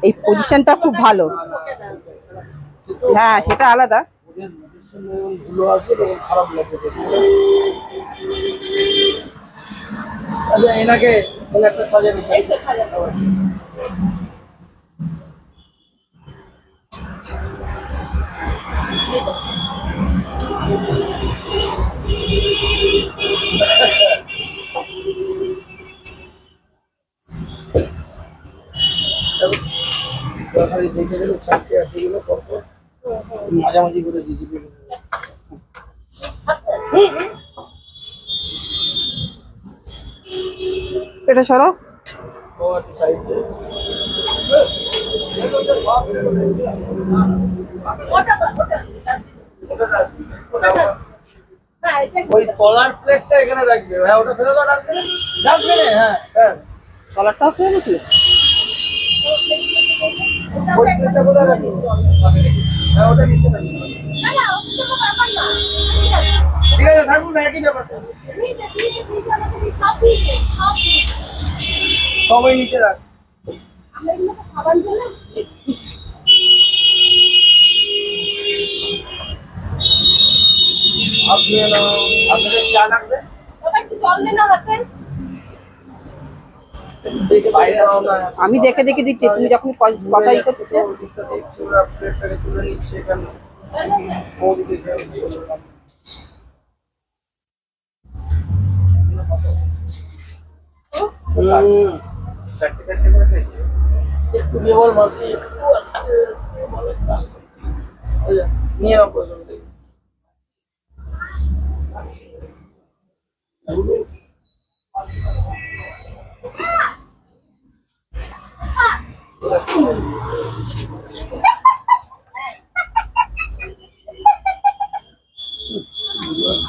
এই পজিশনটা খুব ভালো। হ্যাঁ, সেটা আলাদা। ওদের সামনে যখন ধুলো আসবে তখন খারাপ লাগবে দেখতে। আচ্ছা এনাকে একটা সাজানো চাই। এই তো সাজানো। সরকারি দেখে গেলে চারটে আছে গুলো পরপর মাঝামাঝি করে দিয়েছি। এটা সরো। ও একটা সাইড দিয়ে ওটা হ্যাঁ, এটা ওই কলার প্লেটটা এখানে রাখবে। হ্যাঁ ওটা ফেলে দাও ডাস্টবিনে। ডাস্টবিনে হ্যাঁ হ্যাঁ। কলারটাও ফেলে গেছিল। ওই প্লেটটা কোথায় রাখবে? হ্যাঁ ওটা নিচে রাখবে। না না, ওটা তো ব্যাপার না। ঠিক আছে থাকুন না, একই ব্যাপার। ঠিক আছে, আমাদের সব দিয়েছে, সব দিয়েছে। সবাই নিচে রাখ। আমরা এগুলো তো খাবার জন্য আপনি আপনাদের চা লাগবে? বাবা একটু জল দে না হাতে। দেখে বাইরে আসো না। আমি দেখে দেখে দিচ্ছি, তুমি যখন কথা ই করছো। ওদিকটা দেখছি, ওরা প্লেটটাকে তুলে নিচ্ছে এখানে। ওদিকে যাও। চারটে করে খেয়েছি। একটু কেবল মাসি একটু আসতে ভালো কাজ করছি। নিয়ে নাও প্রয়োজন দেখি।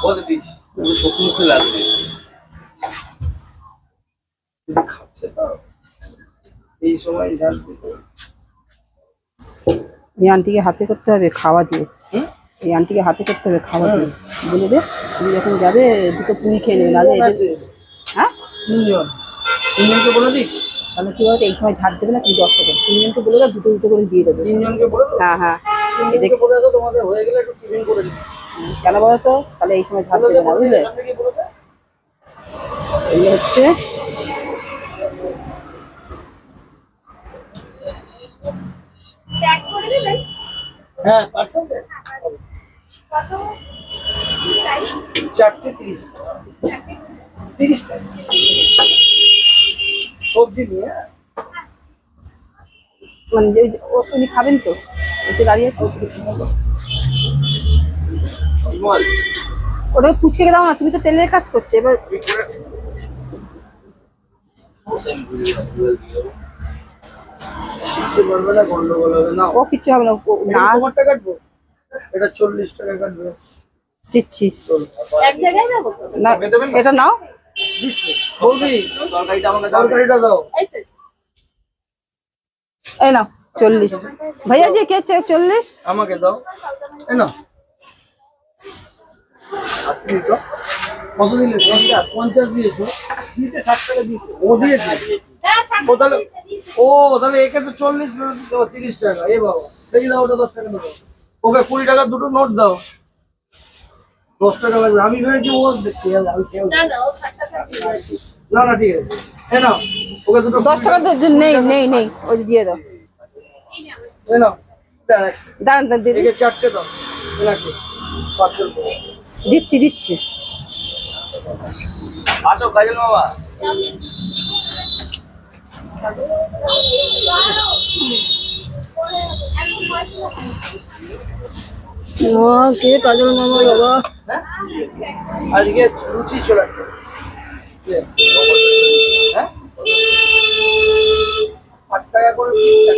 বলে দিচ্ছি শুকনো মুখে লাগবে। খাচ্ছে তো এই সময় ঝাল দিতে। এই আন্টিকে হাতে করতে হবে খাওয়া দিয়ে। হুম? এই আন্টিকে হাতে করতে হবে খাওয়া দিয়ে। বলে দে, তুমি যখন যাবে দুটো পুরি খেয়ে নেবে, নাহলে তিনজন আছে। হ্যাঁ, তিনজনকে বলে দিই। তাহলে কি বলতো, এই সময় ঝাড় দেবে না, তুমি দশ করে তিনজনকে বলে দাও, দুটো দুটো করে দিয়ে দেবে। তিনজনকে বলে দাও। হ্যাঁ হ্যাঁ, তিনজনকে বলে দাও, তোমাদের হয়ে গেলে একটু টিফিন করে দিই। কেন বলো তো, তাহলে এই সময় ঝাড় বলে দেবে না, বুঝলে? সামনে গিয়ে বলে দে। এই হচ্ছে প্যাক করে দেবেন। হ্যাঁ পার্সেন্ট কত চাই? 4টে 30 30 টাকা সবজি নিয়ে। হ্যাঁ? মানে উনি খাবেন তো, এসে দাঁড়িয়ে আছে। বল ওটা পুচকে দাও না, তুমি তো তেলের কাজ করছো এবার। শিখতে পারবে না, গন্ডগোল হবে না। ও কিচ্ছু হবে না, না তোমারটা কাটবো, এটা 40 টাকা কাটবে। দিচ্ছি এক জায়গায় যাবো তো? না, এটা নাও। দিচ্ছে বৌদি, তরকারিটা আমাকে দাও। তরকারিটা দাও। এই তো। এই নাও 40। ভাইয়া জি কে 40? আমাকে দাও। এই না আপনি তো কত দিলে? 50 দিয়েছো, নিচে 60 টাকা দিয়েছো। ও দিয়েছে। হ্যাঁ, ও তাহলে তাহলে একে তো 40 ফেরত দিতে হবে, 30 টাকা। এ বাবা দেখি দাও, ওটা 10 টাকা দাও। ওকে 20 টাকা দুটো নোট দাও। 10 টাকা লাগবে। আমি ভেবেছি ও দেখতে গেল আমি খেয়াল না না ও 60 টাকা দিয়ে আছে। না না ঠিক আছে। হ্যাঁ না ওকে দুটো 10 টাকা নেই নেই নেই, ওই যে দিয়ে দাও। এই নাও দেখ দাঁড়ান দাঁড়ান, দিদি। একে 4টে দাও এনাকে পার্সেল করে দিচ্ছি দিচ্ছি। আসো কাজল বাবা। কে কাজল মামা বাবা? হ্যাঁ আজকে লুচি চলে আসবে। হ্যাঁ 8 টাকা করে পিস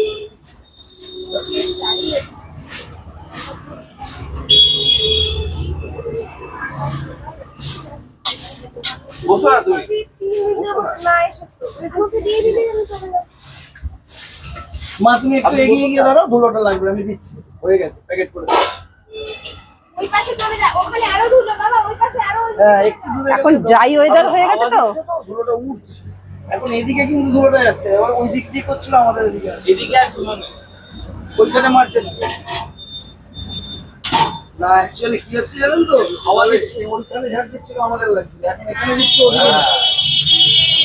বসো না তুমি। না এসেছো আমাকে দিয়ে দিলে আমি চলে যাব। মা তুমি একটু এগিয়ে গিয়ে দাঁড়াও, ধুলোটা লাগবে আমি দিচ্ছি। হয়ে গেছে প্যাকেট করে দাও। ওই পাশে চলে যা, ওখানে আরো ধুলো বাবা, ওই পাশে আরো। হ্যাঁ একটু দূরে এখন গেলে তো- dry weather হয়ে গেছে তো? আওয়াজ হচ্ছে ধুলোটা উঠছে। এখন এদিকে কিন্তু ধুলোটা যাচ্ছে, এবার ওই দিক দিয়ে করছিল আমাদের এদিকে আসছে। এদিকে আর কোনো নেই। ওইখানে মারছে না। না অ্যাকচুয়ালি কি হচ্ছে জানেন তো, হাওয়া দিচ্ছে ওইখানে ঝাড় দিচ্ছিল আমাদের লাগছে, এখন এখানে দিচ্ছে ওদিকে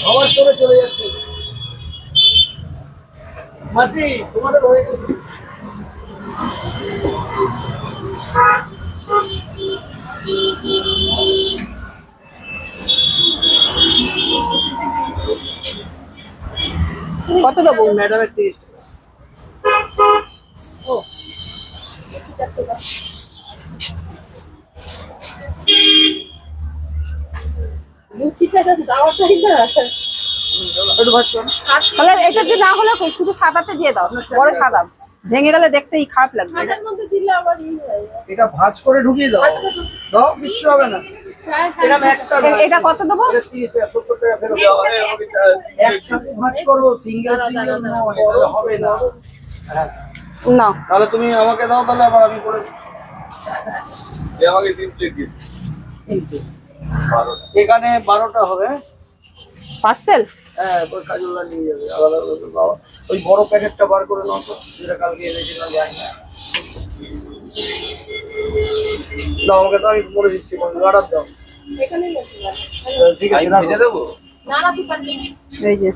আবার চলে যাচ্ছে। মাসি তোমাদের হয়ে গেছে। কত দেবো? ম্যাডামের 30 টাকা। লুচিটা তো দাওয়াটাই না। একটু ভাত করো। তাহলে এটাতে না হলে শুধু সাদাতে দিয়ে দাও, বড় সাদা। ভেঙে গেলে দেখতেই খারাপ লাগবে। খাটার মধ্যে দিলে আবার ই হয়ে যায়। এটা ভাঁজ করে ঢুকিয়ে দাও। দাও কিচ্ছু হবে না। হ্যাঁ এরকম একটা এটা কত দেবো? এটা 30 টাকা 70 টাকা ফেরত দেওয়া হবে। একসাথে ভাঁজ করো, সিঙ্গেল নয়, এটা হবে না। হ্যাঁ না, তাহলে তুমি আমাকে দাও, তাহলে আবার আমি করে দিই। আমাকে 3 প্লেট দিন। কিন্তু এখানে 12টা হবে। পার্সেল। হ্যাঁ ওই কাজুলা নিয়ে যাবে আলাদা আলাদা বাবা। ওই বড় প্যাকেটটা বার করে নাও তো, যেটা কালকে এনেছিলাম জানি না। দাও আমাকে, তো আমি বলে দিচ্ছি অর্ডার দাও। এখানেই বসে যাবে। ঠিক আমি আছে রাখো। ভেজে দেবো। না না তুই পারবি। এই যে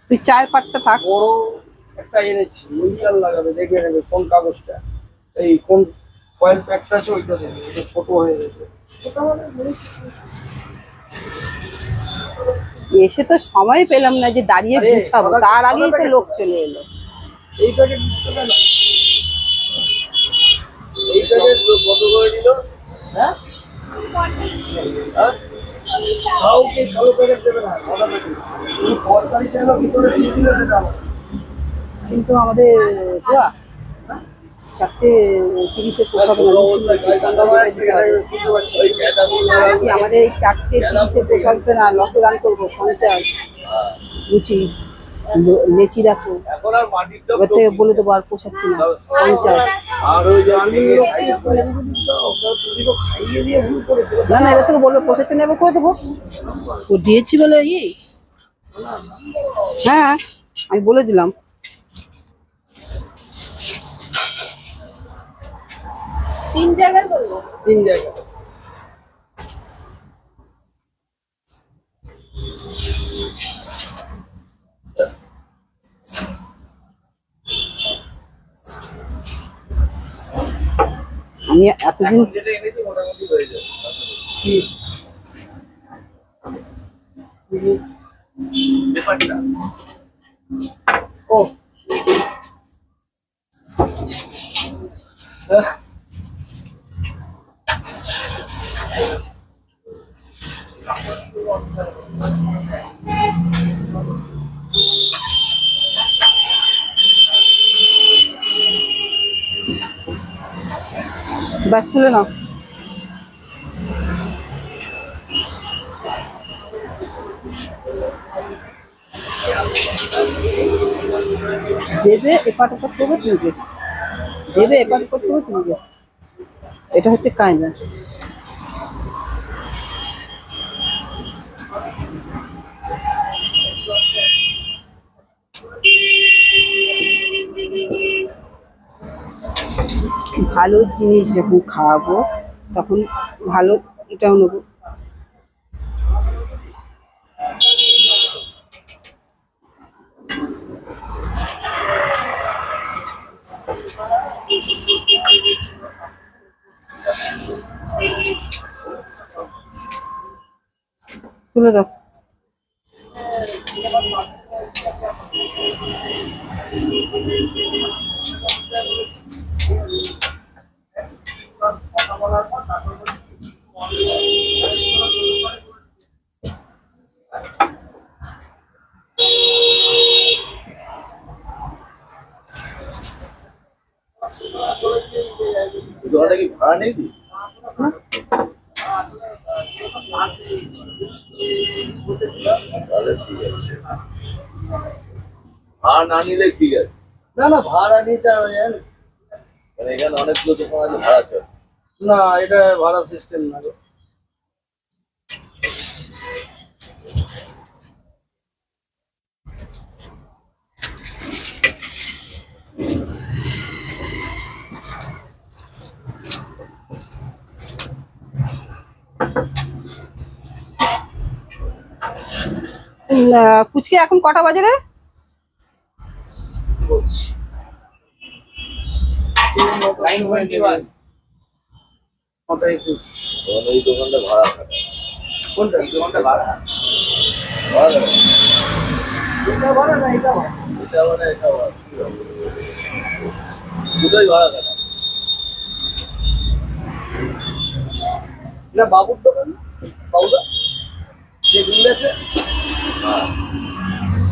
তুই চায়ের পাটটা থাক। বড় একটা এনেছি, ওইটা লাগাবে, দেখবে নেবে কোন কাগজটা, এই কোন ফয়েল প্যাকটা আছে ওইটা দেবে, এটা ছোট হয়ে গেছে। এসে তো সময় পেলাম না যে দাঁড়িয়ে আরে, গুছাবো, সাদা- তার আগেই সাদা তো প্যাকেট লোক কোথায়? চলে এলো। এই প্যাকেট দিচ্ছে কেন? এই প্যাকেট কত করে দিল? হ্যাঁ হ্যাঁ কাউকে কালো প্যাকেট দেবে না, সাদা প্যাকেট। তুমি তরকারি চাইলো ভিতরে দিয়ে দিলে সেটা আলাদা। কিন্তু আমাদের গোয়া 4:30 পোষাবে না, লুচি লুচি 15 টাকা দিতে হবে। শুনতে পাচ্ছি ওই বলছি, আমাদের এই 4:30 পোষাবে না, লসে রান করবো 50 লুচি। লেচি দেখো, এখন আর মাটির টপ এবার থেকে বলে দেবো আর পোষাচ্ছি না, 50। আর ওই যে আমি লোককে একটু এদিকে দিতে দাও, তুমি তো খাইয়ে দিয়ে ভুল করে দিলে। না না, এবার থেকে বলবো পোষাচ্ছে না, এবার করে দেবো। ও দিয়েছি বলে হ্যাঁ আমি বলে দিলাম। তিন জায়গায় করবো। 3 জায়গা। আমি এতদিন যেটা এনেছি মোটামুটি হয়ে যাবে। কি? ব্যাপারটা ও ব্যাস তুলে নাও। দেবে এপাট ওপাট করবে, তুলবে, দেবে এপাট ওপাট করবে, তুলবে। এটা হচ্ছে কায়দা। ভালো জিনিস যখন খাওয়াবো তখন ভালো এটাও নেবো। তুলে দাও। দোকানটা কি ভাড়া নেই দিস? তাহলে ঠিক আছে, ভাড়া না নিলে ঠিক আছে। না না, ভাড়া নিয়ে চাও জানেন, মানে এখানে অনেকগুলো দোকান আছে ভাড়া চাও। না, এটা ভাড়া সিস্টেম না গো। পুচকে এখন কটা বাজে রে? বলছি 9:21 ওটাই খুশ। এই দোকানটা ভাড়া থাকে। কোনটা? এই দোকানটা ভাড়া ভাড়া থাকে। এটা ভাড়া না, এটা ভাড়া। এটা ভাড়া, এটা ভাড়া। দুটোই ভাড়া থাকে। না বাবুর দোকান, বাবুদা যে বিল আছে। হ্যাঁ,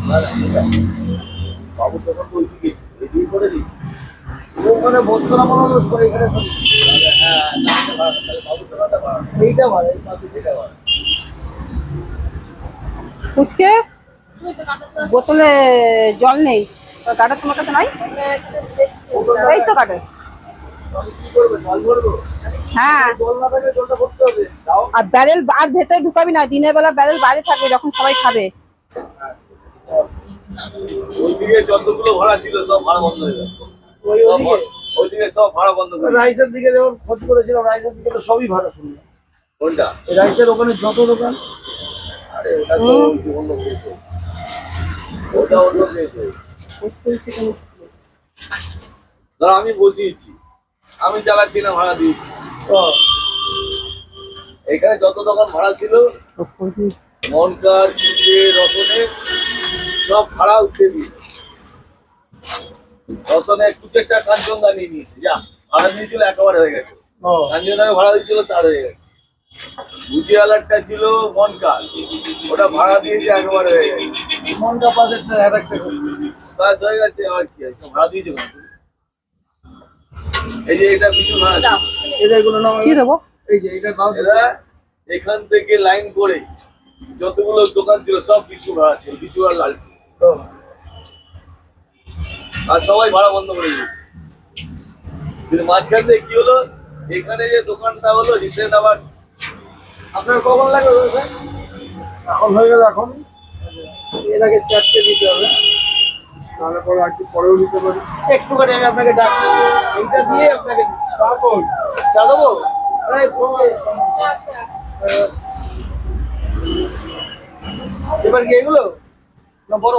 না না, এটা বাবুর দোকান তো ওইদিকে ছিল, এই দুই করে দিয়েছি। ওখানে বস্তরা মনে হলো এখানে। হ্যাঁ, বাবুর দোকানটা ভাড়া, এইটা ভাড়া, এই পাশে যেটা ভাড়া। পুচকে বোতলে জল নেই, কাটা তোমার কাছে নাই? এই তো কাটে। আমি কি করবে, জল ভরবো? হ্যাঁ, জল না থাকলে জলটা ভরতে হবে। দাও। আর ব্যারেল আর ভেতরে ঢুকাবি না, দিনের বেলা ব্যারেল বাইরে থাকবে যখন সবাই খাবে। ওইদিকে যতগুলো ভাড়া ছিল সব ভাড়া বন্ধ হয়ে গেল। ওইদিকে সব ভাড়া বন্ধ করে দিয়েছে। রাইসের দিকে যখন খোঁজ করেছিলাম, রাইসের দিকে তো সবই ভাড়া শুনলাম। কোনটা? এই রাইসের ওখানে যত দোকান, আরে ওটা তো অন্য কিছু, ওটা অন্য কিছু। ধর আমি বসিয়েছি, আমি চালাচ্ছি না, ভাড়া দিয়েছি। এখানে যত দোকান ভাড়া ছিল মনকার, কুচে, রতনের সব ভাড়া উঠে দিয়েছে। রতনে কুচেরটা কাঞ্চনদা নিয়ে নিয়েছে, যা ভাড়া দিয়েছিল একেবারে হয়ে গেছে। কাঞ্চনদাকে ভাড়া দিয়েছিল, তার হয়ে গেছে। গুজিয়ালারটা ছিল মনকার, ওটা ভাড়া দিয়েছে একেবারে হয়ে গেছে। মনটা পাশেরটা একটা কাজ হয়ে গেছে, আর কি আছে, ভাড়া দিয়েছে কেন? এই যে এটা ভীষণ ভাড়া ছিল। এদেরগুলো না, কি দেবো? এই যে এটা দাও। এরা এখান থেকে লাইন করে যতগুলো দোকান ছিল সব বিশু ভাড়া ছিল, বিশু আর লাল, আর সবাই ভাড়া বন্ধ করে দিয়েছে। কিন্তু মাঝখান থেকে কি হলো, এখানে যে দোকানটা হলো রিসেন্ট আবার। আপনার কখন লাগবে স্যার? এখন হয়ে গেল, এখন এর আগে 4টে দিতে হবে, তাহলে পরে একটু পরেও নিতে পারি। একটুখানি আমি আপনাকে ডাকছি, এইটা দিয়ে আপনাকে দিচ্ছি। চা দেবো? এই, এবার কি এগুলো না বড়?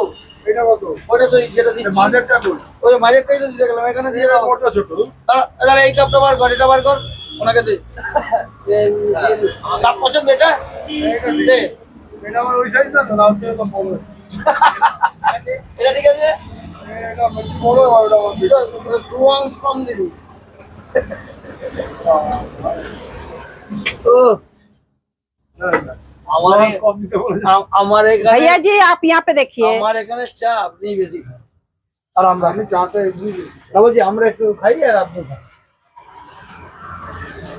এটা কত? ওটা তো যেটা দিচ্ছি মাঝেরটা কই? ওই মাঝেরটাই তো দিতে গেলাম, এখানে দিয়ে দাও। ওটা ছোট। তাহলে এই কাপটা বার কর, এটা বার কর, ওনাকে দে। কাপ পছন্দ এটা? দে। এটা আমার ওই সাইজ না, তো নাও তো বড়। এটা ঠিক আছে? এটা বড়, ওটা আমার এটা 2 আউন্স কম দিবি। ও কম দিতে বলেছে। আমার এখানে भैया जी आप यहाँ पे देखिए। আমার এখানে চা আপনি বেশি খান আর আমরা আমি চাটা এমনি বেশি। না, বলছি আমরা একটু খাই আর আপনি খান।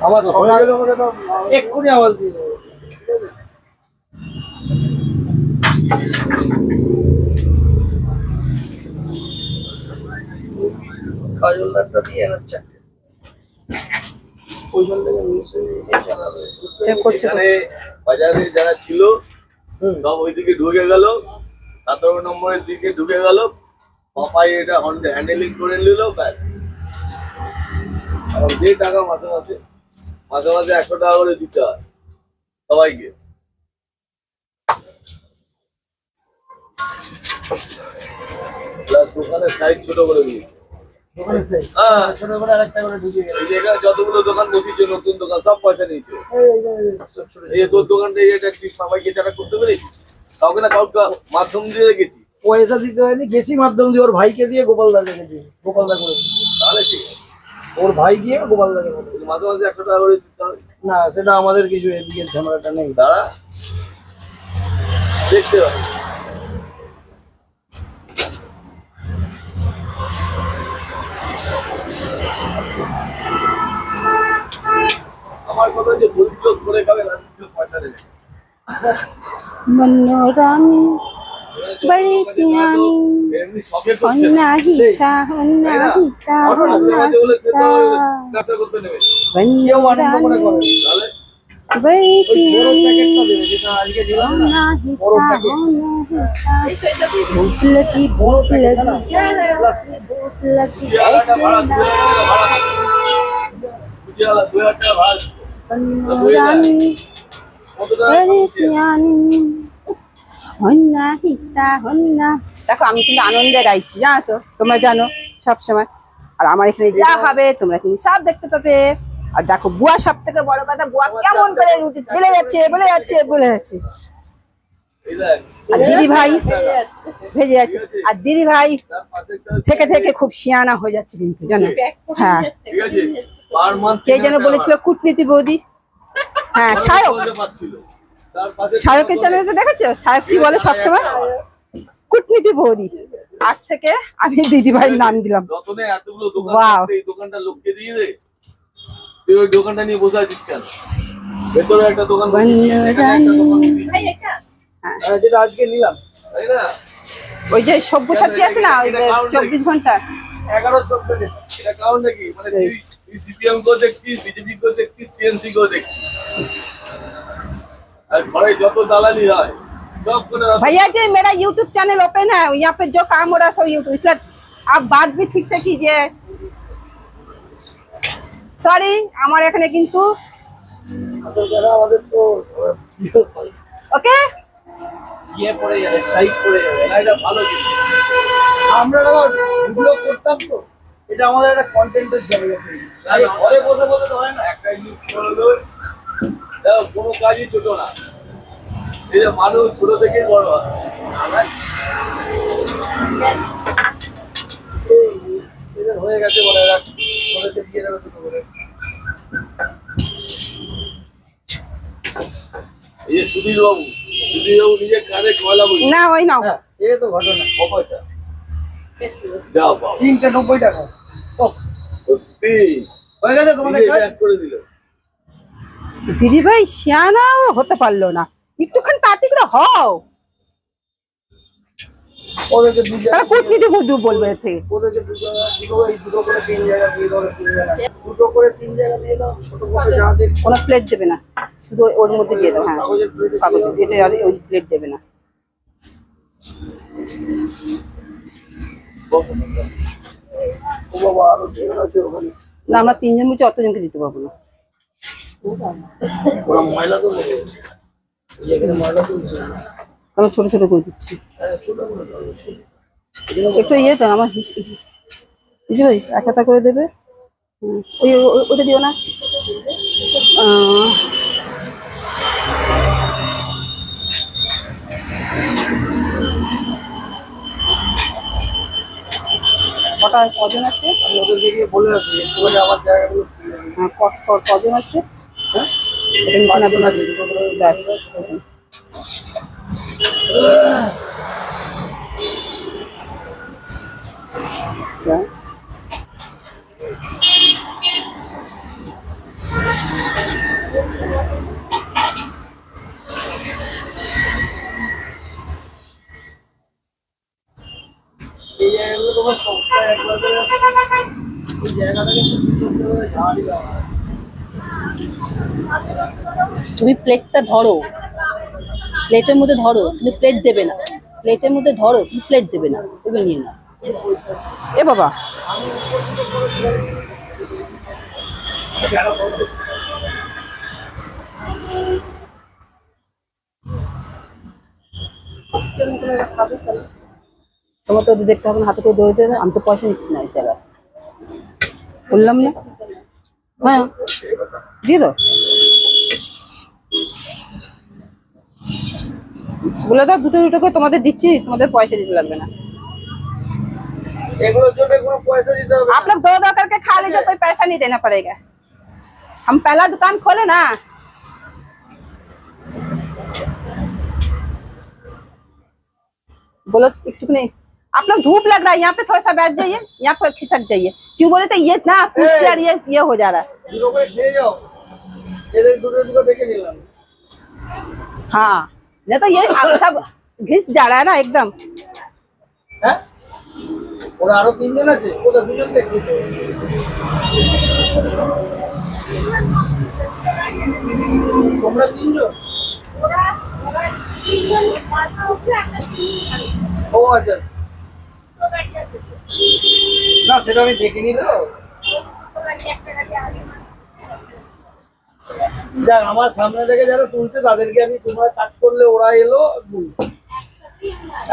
আমার হয়ে সকাল গেলে আমাকে দাও। এক্ষুনি আওয়াজ দিয়ে দেবো। কাজলদারটা দিয়ে আর চারটে ওই জলটাকে মিশিয়ে চালাবে। চেক করছে এখানে বাজারে যারা ছিল সব ওইদিকে ঢুকে গেল, 17 নম্বরের দিকে ঢুকে গেল। পাপাই এটা হ্যান্ডেলিং করে নিল, ব্যাস আর যে টাকা মাসে মাসে 100 টাকা করে দিতে হয় সবাইকে। দোকানের সাইজ ছোট করে দিয়েছে। দোকানে সেই হ্যাঁ, ছোট করে আরেকটা করে ঢুকিয়ে গেছে। এই যে এখানে যতগুলো দোকান বসিয়েছে নতুন দোকান সব পয়সা নিয়েছে। সব ছোট এই যে তোর দোকানটা এই এটা তুই সবাইকে যারা করতে পেরেছি কাউকে না কাউকে মাধ্যম দিয়ে রেখেছি, পয়সা দিতে হয়নি, গেছি মাধ্যম দিয়ে, ওর ভাইকে দিয়ে গোপালদাকে দিয়ে, গোপালদা করে দিয়েছে। তাহলে ঠিক আছে। ওর ভাই গিয়ে গোপালদাকে বলে দিয়েছে। মাসে মাসে 100 টাকা করে দিতে হবে। না সেটা আমাদের কিছু এদিকে ঝামেলাটা নেই। দাঁড়া দেখতে হবে। আমার কথা যে গরিব লোক করে খাবে না, পয়সা দেবে। मनोरानी बड़ी सियानी এমনি শখে করছে না। होना हिता होना हिता होना हिता ব্যবসা করতে নেবে কেউ আনন্দ করে করে না। তাহলে बड़ी ওই বড় প্যাকেটটা सियानी দেবে যেটা আজকে দিলাম না, होना বড় हिता প্যাকেট। होना हिता এই তো এটা দিয়ে भूख लगी भूख लगी भूख लगी বুঝিয়ালাটা ভাড়া 2000 টাকা ভাড়া বুঝিয়ালা 2000 টাকা ভাড়া मनोरानी কত টাকা बड़ी सियानी होना हिता होना। দেখো আমি কিন্তু আনন্দে গাইছি, জানো তো, তোমরা জানো সব সময়। আর আমার এখানে যা হবে তোমরা কিন্তু সব দেখতে পাবে। আর দেখো বুয়া সব থেকে বড় কথা, বুয়া কেমন করে রুটি বেলে যাচ্ছে বেলে যাচ্ছে বেলে যাচ্ছে। এই দেখ আর দিদি ভাই ভেজে যাচ্ছে, আর দিদি ভাই তার পাশে একটা থেকে থেকে খুব শিয়ানা হয়ে যাচ্ছে কিন্তু, জানো। ব্যাক করে হ্যাঁ, যাচ্ছে, ঠিক আছে পার মান্থ কে যেন বলেছিল কূটনীতি বৌদি, হ্যাঁ সায়ক, পাচ্ছিল তার পাশে সায়কের চ্যানেলটা দেখেছো? সায়ক কি বলে সবসময়? কূটনীতি বৌদি। আজ থেকে আমি দিদি ভাইয়ের নাম দিলাম। রতনে এতগুলো দোকান Wow. থাকতে এই দোকানটা লোককে দিয়ে দে, তুই ওই দোকানটা নিয়ে বসে আছিস কেন? ভেতরে একটা দোকান বসিয়েছিস, এখানে একটা দোকান বসিয়েছিস, ভাই এটা যেটা আজকে নিলাম তাই না? ওই যে সব্যসাচী আছে না, ওই যে 24 ঘন্টা। 11-14 এটা কারণ নাকি মানে তুই সিপিএম কেও দেখছিস, বিজেপি কেও দেখছিস, টিএমসি কেও দেখছিস, আর ঘরে যত দালালি হয় सब করে भैया जी मेरा YouTube चैनल ओपन है, यहाँ पे जो काम हो रहा है सो YouTube, इसलिए आप बात भी ठीक से कीजिए। সরি আমার এখানে কিন্তু আসলে যারা আমাদের তো ওকে ইয়ে পড়ে যাবে, সাইড পড়ে যাবে না, এটা ভালো জিনিস। আমরা না ভিডিও করতাম তো, এটা আমাদের একটা কন্টেন্টের জায়গা। আরে ঘরে বসে বসে তো হয় না, একটা জিনিস করে দেবে, দেখো কোনো কাজই ছোট না, এই যে মানুষ ছোট থেকেই বড় হয়। এদের হয়ে গেছে বলে এরা ওদেরকে দিয়ে দেবে ছোট করে। এই যে সুধীর বাবু নিজের কাঁধে কয়লা বই না ওই নাও। হ্যাঁ এই তো ঘটনা। পয়সা যাও বাবা 390 টাকা ওহ, সত্যি হয়ে গেছে তোমাদের কাজ? এক করে দিল। দিদি ভাই শিয়ানাও হতে পারলো না, একটুখানি তাড়াতাড়ি করে হও, ওদেরকে দু জায়গা তাহলে কূটনীতি বুদ্ধু বলবে এর থেকে। ওদেরকে দু জায়গা দুটো এই দুটো করে 3 জায়গা দিয়ে দাও, 3 জায়গা দুটো করে 3 জায়গা দিয়ে দাও, ছোট করে যা দেখছো কোনো প্লেট দেবে না, শুধু ওর মধ্যে দিয়ে দাও। হ্যাঁ কাগজের প্লেটে কাগজ এটা আর ওই প্লেট দেবে না। ও বাবা আরো টেবিল আছে ওখানে। না আমরা তিনজন মিলে অতজনকে দিতে পারবো না। ওরা ময়লা তো লেগে গেছে। এই জায়গায় ময়লা তুলছে না। আমি ছোট ছোট করে দিচ্ছি। হ্যাঁ ছোট করে দাও। একটু ইয়ে তো আমার দিদি ভাই এক হাতা করে দেবে। ওই ওটা দিও না। কটা কজন আছে? আমি ওদেরকে গিয়ে বলে আসি একটু করে আমার জায়গাগুলো দিয়ে দেবে। হ্যাঁ, কজন আছে? হ্যাঁ এটা নিচে না পাঁচজন আছে, দুটো করে ব্যাস। আচ্ছা এই জায়গাগুলো তোমার সপ্তাহে একবার করে এই জায়গাটাকে সুন্দর করে ঝাড়ি দেওয়া হয়। তুমি প্লেটটা ধরো, প্লেটের মধ্যে ধরো, কিন্তু প্লেট দেবে না। প্লেটের মধ্যে ধরো, কিন্তু প্লেট দেবে না, এবার নিয়ে নাও। এ বাবা তোমার তো দেখতে হবে না, হাতে করে দৌড়ে দেবে, আমি তো পয়সা নিচ্ছি না এই জায়গায়, বললাম না। হ্যাঁ দিয়ে দাও, বলে দাও দুটো দুটো করে তোমাদের দিচ্ছি, তোমাদের পয়সা দিতে লাগবে না। এগুলোর জন্য কোনো পয়সা দিতে হবে आप लोग दो दो करके खा लीजिए, कोई पैसा नहीं देना पड़ेगा। हम पहला दुकान खोले ना। बोलो कितने आप लोग, धूप लग रहा है यहाँ पे, थोड़ा सा बैठ जाइए, यहाँ पे खिसक जाइए। क्यों बोले तो ये ना कुर्सी और ये हो जा रहा है। দুটো করে খেয়ে যাও, এদের দুটো দুটো ডেকে নিলাম। हाँ नहीं तो ये आप सब घिस जा रहा है ना एकदम। হ্যাঁ ওরা আরো তিনজন আছে, ওটা দুজন দেখছি তো। তোমরা তিনজন? ও আচ্ছা, না সেটা আমি দেখিনি তো। যাক, আমার সামনে থেকে যারা তুলছে তাদেরকে আমি, তোমরা কাজ করলে ওরা এলো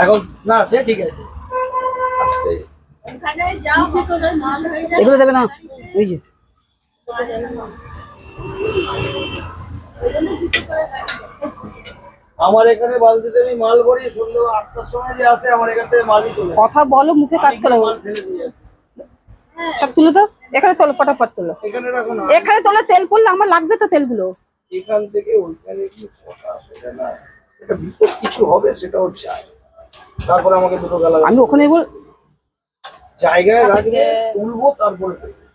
এখন, না সে ঠিক আছে। আস্তে এগুলো দেবে না, ওই যে আমার এখানে বালতিতে আমি মাল ভরি, সন্ধ্যে 8টার সময় যে আসে আমার এখান থেকে মালই তোলে। কথা বলো, মুখে কাট করো, মাল ফেলে দিয়ে আসে। সব তুলে দাও, এখানে তোলো, পটাপট তোলো, এখানে রাখো না, এখানে তোলো, তেল পড়লে আমার লাগবে তো তেলগুলো। এখান থেকে ওইখানে কি কথা, সেটা না, এটা বিপদ কিছু হবে সেটা হচ্ছে আগে। তারপরে আমাকে দুটো গালা আমি ওখানে বল জায়গায় রাখলে তুলবো, তারপরে দেখবো।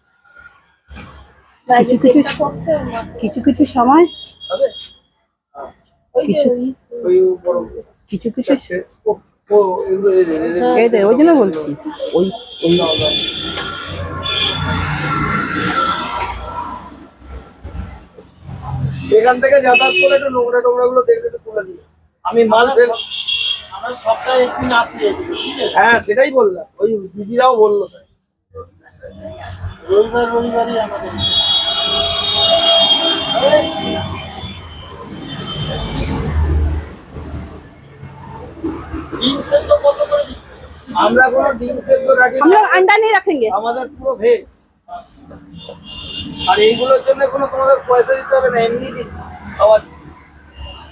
কিছু কিছু কিছু সময় হবে? কিছু ওই বড় কিছু কিছু ও এগুলো এদের এদের ওই জন্য বলছি, ওই ওই এখান থেকে যাতায়াত করে একটু নোংরা টোংরা গুলো দেখে একটু তুলে দিই। আমি মাল আমার সপ্তাহে একদিন আসি, হ্যাঁ সেটাই বললাম, ওই দিদিরাও বললো তাই। রবিবারই আমাদের ডিম সেদ্ধ কত করে দিচ্ছে? আমরা কোনো ডিম সেদ্ধ রাখি हम না, लोग अंडा नहीं रखेंगे। আমাদের পুরো ভেজ। আর এইগুলোর জন্য কোনো তোমাদের পয়সা দিতে হবে না, এমনি দিচ্ছি। আবার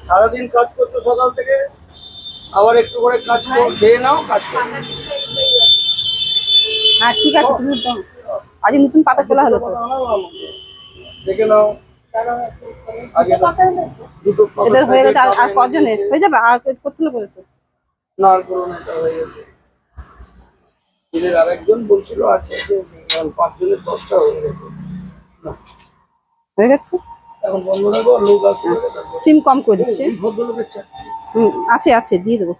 সারাদিন কাজ করছো সকাল থেকে, আবার একটু করে কাজ খেয়ে নাও, কাজ করো। হ্যাঁ ঠিক আছে, তুমি দাও, আজ নতুন পাতা খোলা হলো তো। দেখে নাও আগে দুটো এদের হয়ে গেছে, আর কজনের হয়ে যাবে, আর করতে হলে বলেছো। না আর করো না, এটা হয়ে গেছে। এদের আরেকজন বলছিল আছে, সে 5 জনের 10টা হয়ে গেছে। না, হয়ে গেছে, এখন বন্ধ রাখো, লোক আসবে। স্টিম কম করে দিচ্ছে। এই ভদ্রলোকের চাকরি, আছে আছে দিয়ে দেবো।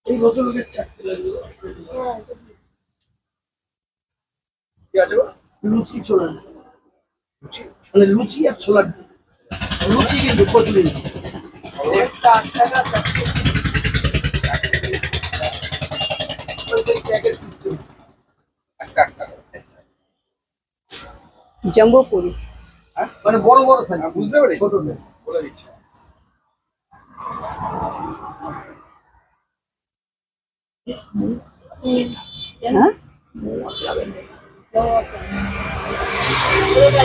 এই ভদ্রলোকের চাকরি লাগবে। কি আছে গো? লুচি ছোলা, লুচি মানে লুচি আর ছোলা, লুচি কিন্তু কচুরি না। একটা 8 টাকা চারটে। সেই প্যাকেট সিস্টেম, একটা 8 টাকা। জম্বো পুরি, হ্যাঁ মানে বড় বড় সাইজ, বুঝতে পারি, ছোট নেই, বলে দিচ্ছি। হ্যাঁ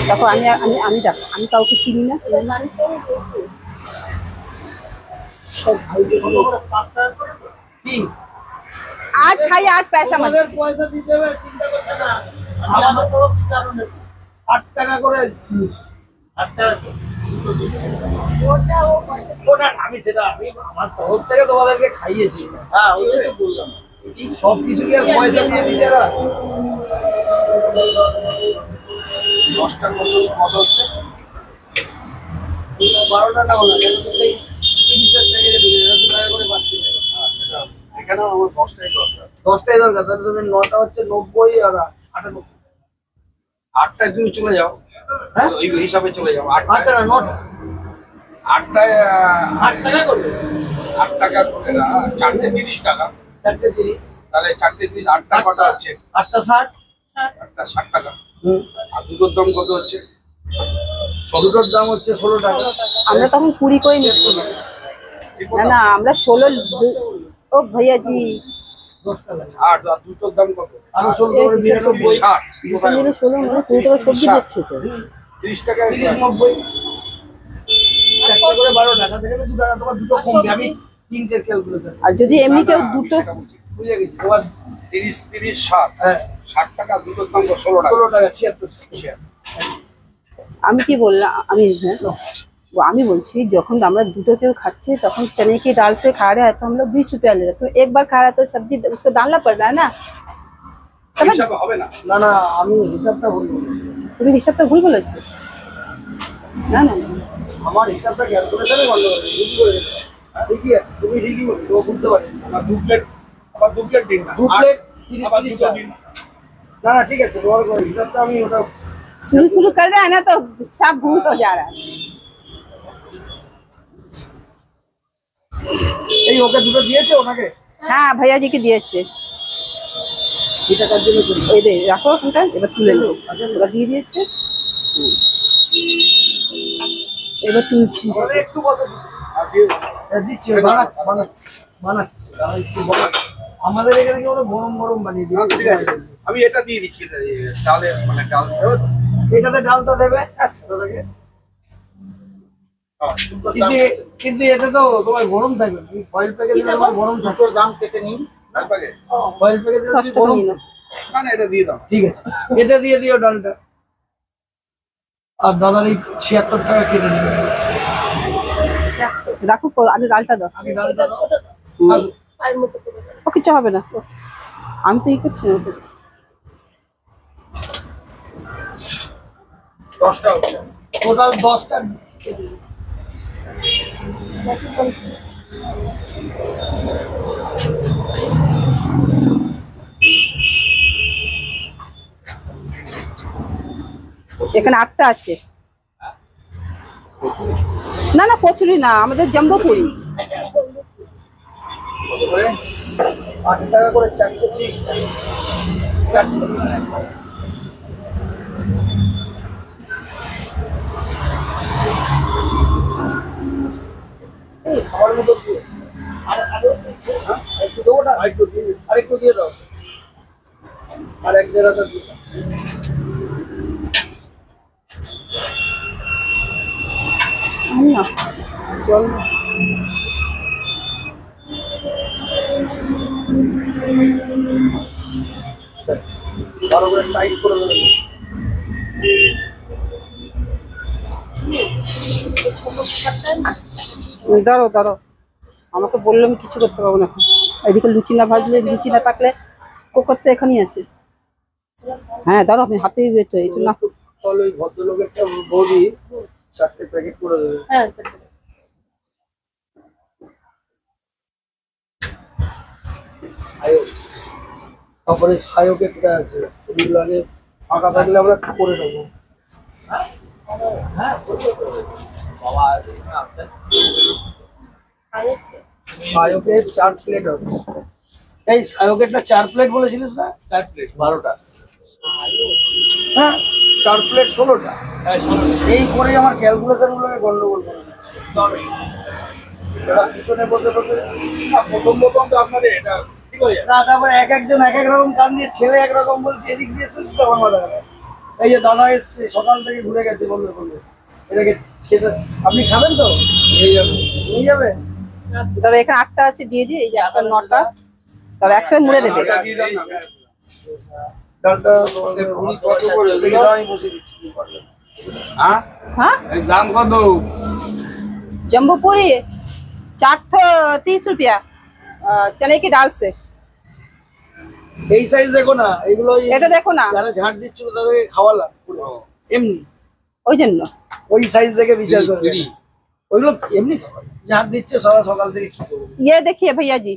দেখো, আমি আমি আমি দেখো, আমি কাউকে চিনি না। কি आज खाइए, आज पैसा मत। আমাদের পয়সা দিতে হবে, চিন্তা করতে না। আমাদের কোনো কারণ নেই। 8 টাকা করে লুচি। 8 টাকা ওটা আমি সেটা আমি আমার তরফ থেকে তোমাদেরকে খাইয়েছি। হ্যাঁ ওই তো বললাম। সব কিছু কি আর পয়সা দিয়ে বিচারা? 10টা কত হচ্ছে? 12টা না হলো, সেই 30 টাকা ঢুকে যাবে, 2 টাকা করে বাড়তি নেবে। এখানেও আমার 10টাই দরকার। 10টাই দরকার, তাহলে তুমি 9টা হচ্ছে 90 আর 98। 8টায় তুমি চলে যাও, হ্যাঁ ওই হিসাবে চলে যাও। 8টা না 9টা, 8টায় 8 টাকা করে, 8 টাকা করে না, 4টে 30 টাকা। 4টে 30, তাহলে 4টে 30, 8টা কটা হচ্ছে? 8টা 60, 8টা 60 টাকা। হুম, আর দুটোর দাম কত হচ্ছে? দুটোর দাম হচ্ছে 16 টাকা। আমরা তখন 20 করে নিচ্ছি। না না আমরা 16 ও ভাইয়া জি 10 টাকা। আর দুটোর দাম কত? আরো 16 করে 99। 60 16 মানে 20 টাকা সবজি দিচ্ছে তো। 30 টাকা 30 90। চারটে করে 12 টাকা থেকে 2 টাকা তোমার দুটো কমবে। আমি তিনটের ক্যালকুলেশন আর যদি এমনি কেউ দুটো বুঝে গেছি। তোমার 30 30 60 হ্যাঁ 60 টাকা দুটোর দাম 16 টাকা। 16 টাকা 76। আমি কি বললাম আমি আমি बोलছি যখন আমরা দুটো কেউ খাচ্ছি তখন चने की दाल से खा रहे हैं तो हम लोग 20 रुपया ले रहे हैं तो एक बार खा रहा है तो सब्जी उसको डालना पड़ रहा है ना समझ হিসাবে হবে না। না না আমি হিসাবটা ভুল বলেছি। তুমি হিসাবটা ভুল বলেছো না না না। আমার হিসাবটা ক্যালকুলেশনে গন্ডগোল হয়েছে। ভুল করে দিলাম। ঠিকই আছে, তুমি ঠিকই বলছো, ও বুঝতে পারে। আমার দু প্লেট আবার দু প্লেট দিন না। 2 প্লেট 30 আবার 30 দুটো দিন। না না ঠিক আছে, তোমার কোনো হিসাবটা আমি ওটা शुरू कर रहा है ना तो सब भूल हो जा रहा है এই ওকে দুটো দিয়েছে ওনাকে हाँ भैया जी के दिए এই টাকার জন্য করি। ওই দে রাখো ওখানটা এবার তুলে নেবো ওরা দিয়ে দিয়েছে এবার তুলছি ওরে একটু বসে দিচ্ছি। আর দিয়ে দিচ্ছি বানাচ্ছি বানাচ্ছি বানাচ্ছি আর একটু বানাচ্ছি। আমাদের এখানে কি বলে গরম গরম বানিয়ে দিই। ঠিক আছে, আমি এটা দিয়ে দিচ্ছি, এটা ডালে মানে ডাল দেবো তো? এটাতে ডালটা দেবে। আচ্ছা দাদাকে হ্যাঁ। কিন্তু এতে তো তোমার গরম থাকবে। ফয়েল প্যাকেট দিলে আমার গরম থাকবে। দাম কেটে নিন। ডাল পাকে? ফয়েল প্যাকেট দিলে কষ্ট গরম নিল না না, এটা দিয়ে দাও। ঠিক আছে, এতে দিয়ে দিও ডালটা। আর দাদার এই 76 টাকা কেটে নেবে। রাখো আগে ডালটা দাও আগে ডালটা দাও। আর মতো করে দাও। ও কিছু হবে না আমি তো ই করছি না তো। 10টা হচ্ছে। টোটাল 10টা কেটে নেবে। এখানে 8টা আছে না না কচুরি না আমাদের জম্বো পুরি কত করে? 8 টাকা করে চারটে 30 টাকা। চারটে। এই খাবার মতো দিয়ে। হ্যাঁ? একটু দেবো না? আরেকটু দিয়ে দাও। আর এক জায়গাটা দিয়ে দাও। না জল ভালো করে টাইট করে দেবে। দাঁড়ো দাঁড়ো আমাকে বললাম কিছু করতে পারবো না এখন। এদিকে লুচি না ভাজলে লুচি না থাকলে কুকারটা এখানেই আছে হ্যাঁ দাঁড়ো আমি হাতেই বেটো এটা না তাহলে ওই ভদ্রলোকেরটা বৌদি 4টে প্যাকেট করে দেবে। হ্যাঁ চারটে। সায়ক। তারপরে সায়ক একটা আছে, ওগুলো আগে ফাঁকা থাকলে আমরা করে দেবো। সায়কের 4 প্লেট হবে। এই সায়কেরটা 4 প্লেট বলেছিলিস না? 4 প্লেট 12টা। হ্যাঁ 4 প্লেট 16টা। হ্যাঁ, 16টা। এই করে আমার ক্যালকুলেশন গুলোকে গন্ডগোল করে দিচ্ছে। সরি। এরা পিছনে বসে বসে প্রথম তো আপনাদের এটা ঠিক হয়ে যাবে। না, তারপরে এক একজন এক এক রকম কান দিয়ে, ছেলে একরকম বলছে, এদিক দিয়ে শুনছি তখন মাথা খারাপ। এই যে দাদা এসছে সকাল থেকে ঘুরে গেছে, বলবে এটাকে খেতে আপনি খাবেন তো নিয়ে যাবে নিয়ে যাবে। ধরো এখানে 8টা আছে দিয়ে দিই এই যে 8টা 9টা তাহলে একসাথে মুড়ে দেবে এটা দিয়ে দাও না। ডালটা উনি কত করে দেখে দাও, আমি বসে দিচ্ছি। হ্যাঁ, हाँ এর দাম কত? जम्बो पूरी 430 रुपया चने की दाल से এই সাইজ দেখো না, এগুলো এটা দেখো না যারা ঝাঁট দিচ্ছিল তাদেরকে খাওয়ালাম পুরো। এমনি ওই জন্য ওই সাইজ দেখে বিচার করে ফ্রি। ওইগুলো এমনি খাওয়ালাম। ঝাঁট দিচ্ছে সকাল থেকে কি করবো। ये देखिए भैया जी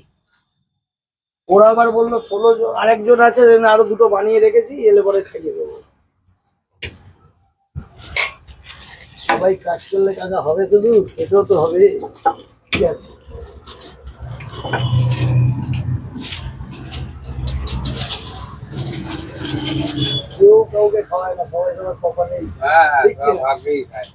ওরা আবার বললো 16 জন, আরেকজন আছে আরো দুটো বানিয়ে রেখেছি, এলে পরে খাইয়ে দেবো। সবাই কাজ করলে কাকা হবে, শুধু এটাও তো হবে। কি আছে কেউ কাউকে খাওয়ায় না, সবাই সবার কপালে। হ্যাঁ হ্যাঁ, ঠিক কি না? ভাগ্যেই খায়।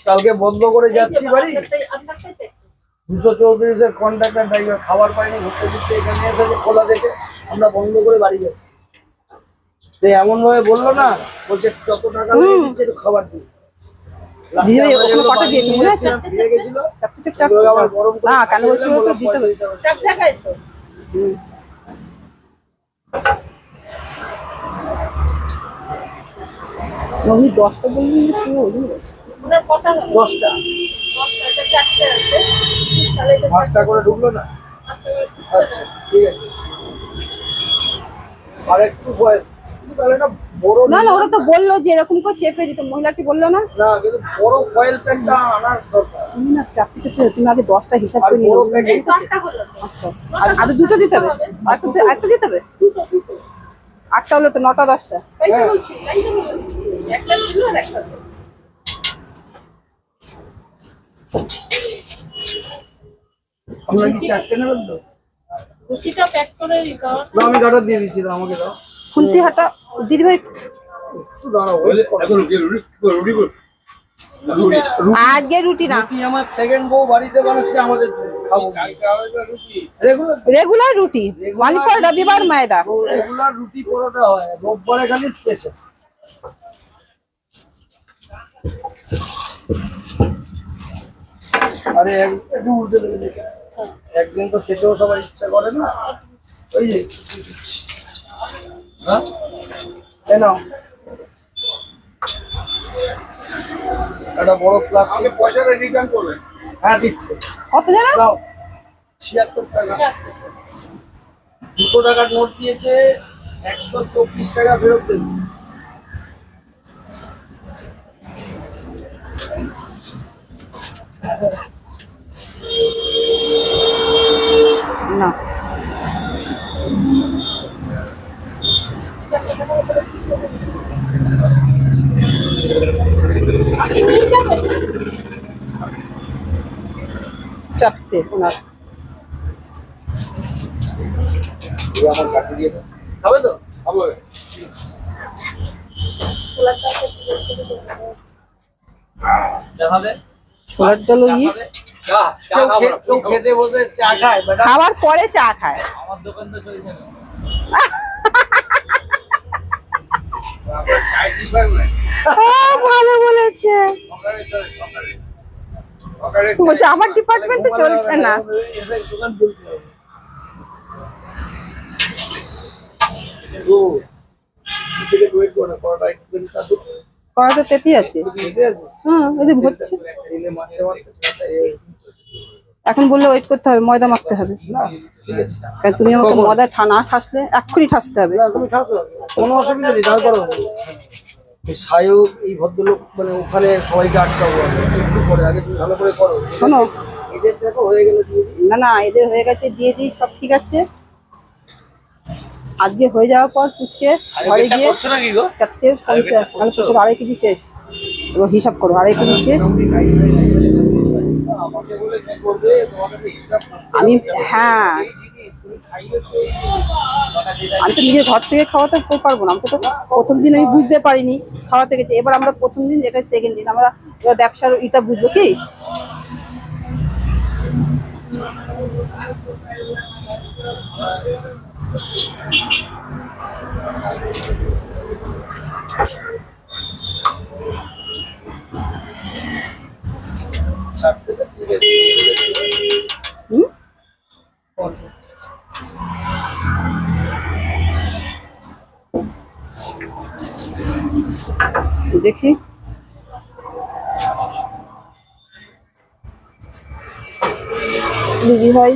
কালকে বন্ধ করে যাচ্ছি বাড়ি, আপনারটাই পেট 234-এর কন্ট্রাক্টর ড্রাইভার খাবার পাইনি, ঘুরতে ঘুরতে এখানে এসেছে খোলা দেখে আমরা বন্ধ করে বাড়ি যাচ্ছি। সে এমন ভাবে বললো না, বলছে যত টাকা লাগে দিচ্ছে একটু খাবার দিই। দিদি ভাই ওখানে কটা দিয়েছে মনে আছে? ফিরে গেছিল, চারটে চারটে সেগুলোকে আবার গরম করে না কেন বলছি খাইয়ে বলতো দিলাম, দিতে বললাম হবে। পয়সা দিতে হবে। সব জায়গায় তো উনি 10টা বললেন যে শুনে ওই জন্য বলছি। ওনার কটা হলো? 10টা 10টা, এটা 4টে আছে। তাহলে এটা 5টা করে ঢুকলো না? 5টা করে আচ্ছা ঠিক আছে। আর একটু তাহলে না বড় না না ওরা তো বললো যে এরকম করে চেপে দিতে, মহিলাটি বললো না না, কিন্তু বড় ফয়েল প্যান্টটা আনার দরকার। তুমি না চারটে চারটে তুমি আগে 10টা হিসাব আর করে নিয়ে বড় নেবে। প্যাকেট 8টা হলো তো। আচ্ছা আর দুটো দিতে হবে, একটা দিতে হবে, দুটো 8টা হলো তো 9টা 10টা। তাই তো বলছি, তাই তো বলছি। একটা ছিল আর একটা ছিল। আপনার কি 4টে নেবেন তো? লুচিটা প্যাক করে দিতে হবে। না আমি গাটা দিয়ে দিচ্ছি, দাও আমাকে দাও। খুন্তি হাটা দিদি ভাই একটু দাঁড়াও, wait করো। আজকে রুটি না রুটি আমার সেকেন্ড বউ বাড়িতে বানাচ্ছে আমাদের জন্য, খাবো রেগুলার। রেগুলার রুটি মালিকর রবিবার ময়দা। রেগুলার রুটি পরোটা হয়, রোববারে খালি স্পেশাল। আরে একটু উল্টে দেবে দেখে। একদিন তো খেতেও সবার ইচ্ছা করে না, ওই যে হ্যাঁ এই নাও একটা বড় প্লাস্টিক। আমাকে পয়সাটা রিটার্ন করবেন। হ্যাঁ দিচ্ছে, কত জানা দাও 76 টাকা। 200 টাকার নোট দিয়েছে, 124 টাকা ফেরত দেবে। না আপনি নিয়ে যাবেন? চারটে ওনার আমার কাটি দিয়ে দাও, খাবে তো? খাবো। ছোলাটা আছে, একটু বের করে দেবো। চা খাবে? ছোলার ডাল ওই চা চা খাবো না। কেউ খেতে বসে চা খায় বেটা? খাওয়ার পরে চা খায়। আমার দোকান তো চলছে না। ভালো বলেছে, বলছে আমার ডিপার্টমেন্টে চলছে না। এসে দোকান খুলতে হবে। ও কিসেকে ওয়েট করে পড়াটা একটু করে চাদর কড়াটা তেতি আছে, খেতে আছে। হ্যাঁ ওই যে ভরছে। এলে মারতে মারতে এখন বললে ওয়েট করতে হবে, ময়দা মাখতে হবে। না ঠিক আছে, কারণ তুমি আমাকে ময়দা না ঠাসলে এক্ষুনি ঠাসতে হবে। না তুমি ঠাসো, কোনো অসুবিধা নেই, তারপর এই সায়ক এই ভদ্রলোক মানে ওখানে সবাইকে আটকাবো আমি। একটু পরে আগে তুমি ভালো করে করো। শোনো এদের দেখো হয়ে গেলে দিয়ে দিই। না না এদের হয়ে গেছে, দিয়ে দিই, সব ঠিক আছে। আজকে হয়ে যাওয়ার পর পুচকে ঘরে গিয়ে করছো নাকি গো? 4:50 মানে পুচকের 2.5 কেজি শেষ। এবার হিসাব করো 2.5 কেজি শেষ। আমাকে বলে কি করবে, তোমাকে তো হিসাব করতে আমি হবে। হ্যাঁ এই জিনিস তুমি খাইয়েছো এই জিনিস। আমি তো নিজের ঘর থেকে খাওয়াতে পারবো না। আমি তো প্রথম দিন আমি বুঝতে পারিনি খাওয়াতে গেছি, এবার আমরা প্রথম দিন, এটা সেকেন্ড দিন আমরা এবার ব্যবসার এটা বুঝবো কি। চারটে তো ঠিক আছে। হুম দেখি দিদি ভাই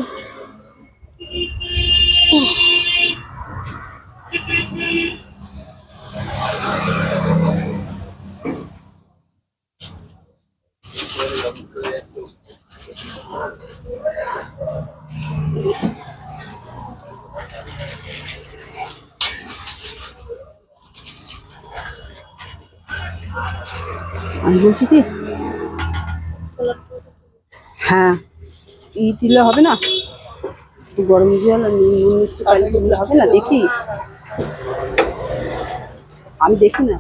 আমি বলছি কি হ্যাঁ ই দিলে হবে না, একটু গরম জল আর নুন মিষ্টি পানি দিলে হবে না? দেখি, আমি দেখি না,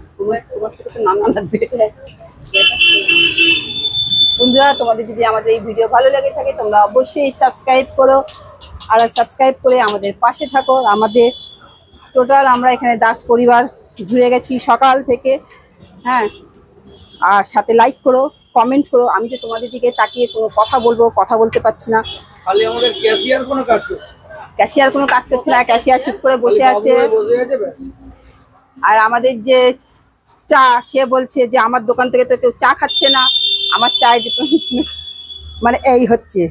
তোমার থেকে তো নাম লাগবে। বন্ধুরা, তোমাদের যদি আমাদের এই ভিডিও ভালো লেগে থাকে তোমরা অবশ্যই সাবস্ক্রাইব করো, আর সাবস্ক্রাইব করে আমাদের পাশে থাকো। আমাদের টোটাল আমরা এখানে দাস পরিবার জুড়ে গেছি সকাল থেকে। হ্যাঁ, আর সাথে লাইক করো, কমেন্ট করো। আমি তো তোমাদের দিকে তাকিয়ে কোনো কথা বলবো, কথা বলতে পারছি না। খালি আমাদের ক্যাশিয়ার কোনো কাজ করছে, ক্যাশিয়ার কোনো কাজ করছে না, ক্যাশিয়ার চুপ করে বসে আছে। বসে আছে ব্যাস। আর আমাদের যে চা, সে বলছে যে আমার দোকান থেকে তো কেউ চা খাচ্ছে না, আমার চায় মানে এই হচ্ছে।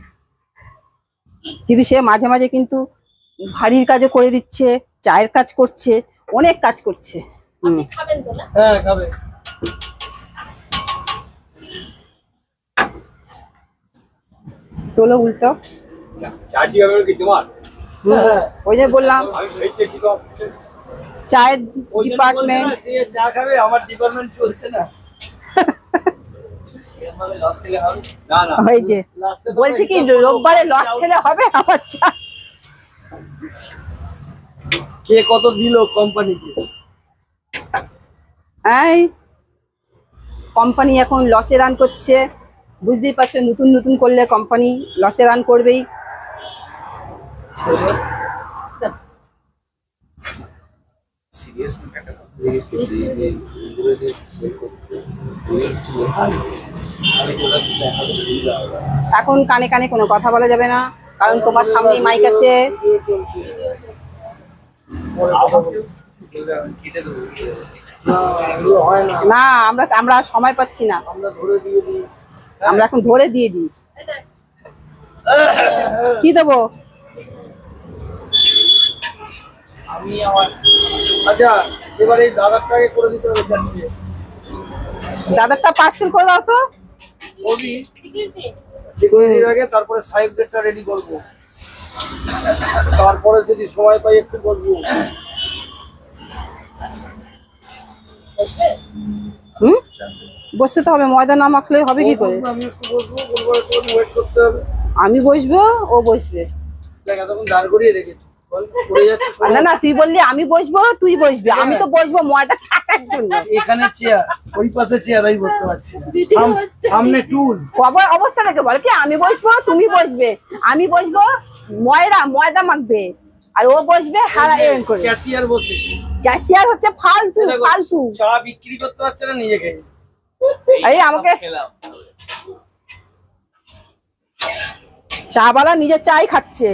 কিন্তু সে মাঝে মাঝে কিন্তু ভারীর কাজও করে দিচ্ছে, চায়ের কাজ করছে, অনেক কাজ করছে। খাবেন তো না? হ্যাঁ খাবে। তোলো উল্টো। চাটি হবে কি তোমার? ওই যে বললাম আমি সেই দেখি তো চায়ের ওই জন্য ডিপার্টমেন্ট। বলছে না, সে চা খাবে, আমার ডিপার্টমেন্ট চলছে না। না না ওই যে বলছে কি রোববারে লস খেলে হবে আমার চা। কে কত দিল কোম্পানিকে? এই কোম্পানি এখন লসে রান করছে, বুঝতেই পারছো। নতুন নতুন করলে কোম্পানি লসে রান করবেই। এখন কানে কানে কোনো কথা বলা যাবে না, কারণ তোমার সামনেই মাইক আছে। না, আমরা সময় পাচ্ছি না, আমরা ধরে দিয়ে দিই। আমরা এখন ধরে দিয়ে দিই। কি দেবো? আমি আমার আচ্ছা, এবার এই দাদারটাকে করে দিতে হবে চাটনি। দাদারটা পার্সেল করে দাও তো। ওবি সিকিউরিটির আগে, তারপরে সাহেবদেরটা রেডি করব, তারপরে যদি সময় পাই একটু বলবো। হুম, বসতে তো হবে, ময়দা না মাখলে হবে কি করে? আমি একটু বসবো, বলবো একটু ওয়েট করতে হবে। আমি বসবো, ও বসবে। দেখ এতক্ষণ দাঁড় করিয়ে রেখেছি, পড়ে যাচ্ছে। না না, তুই বললি আমি বসবো, তুই বসবি। আমি তো বসবো ময়দা কাটার জন্য। এখানে চেয়ার, ওই পাশে চেয়ার, আমি বসতে পারছি না। সামনে টুল। অবস্থা দেখে বলে কি আমি বসবো, তুমি বসবে। আমি বসবো, ময়দা মাখবে, আর ও বসবে হারা এরকম করে। ক্যাশিয়ার বসে ক্যাশিয়ার হচ্ছে ফালতু ফালতু। চা বিক্রি করতে পারছে না, নিজে খেয়ে। এই আমাকে চাওয়ালা নিজের চাই খাচ্ছে।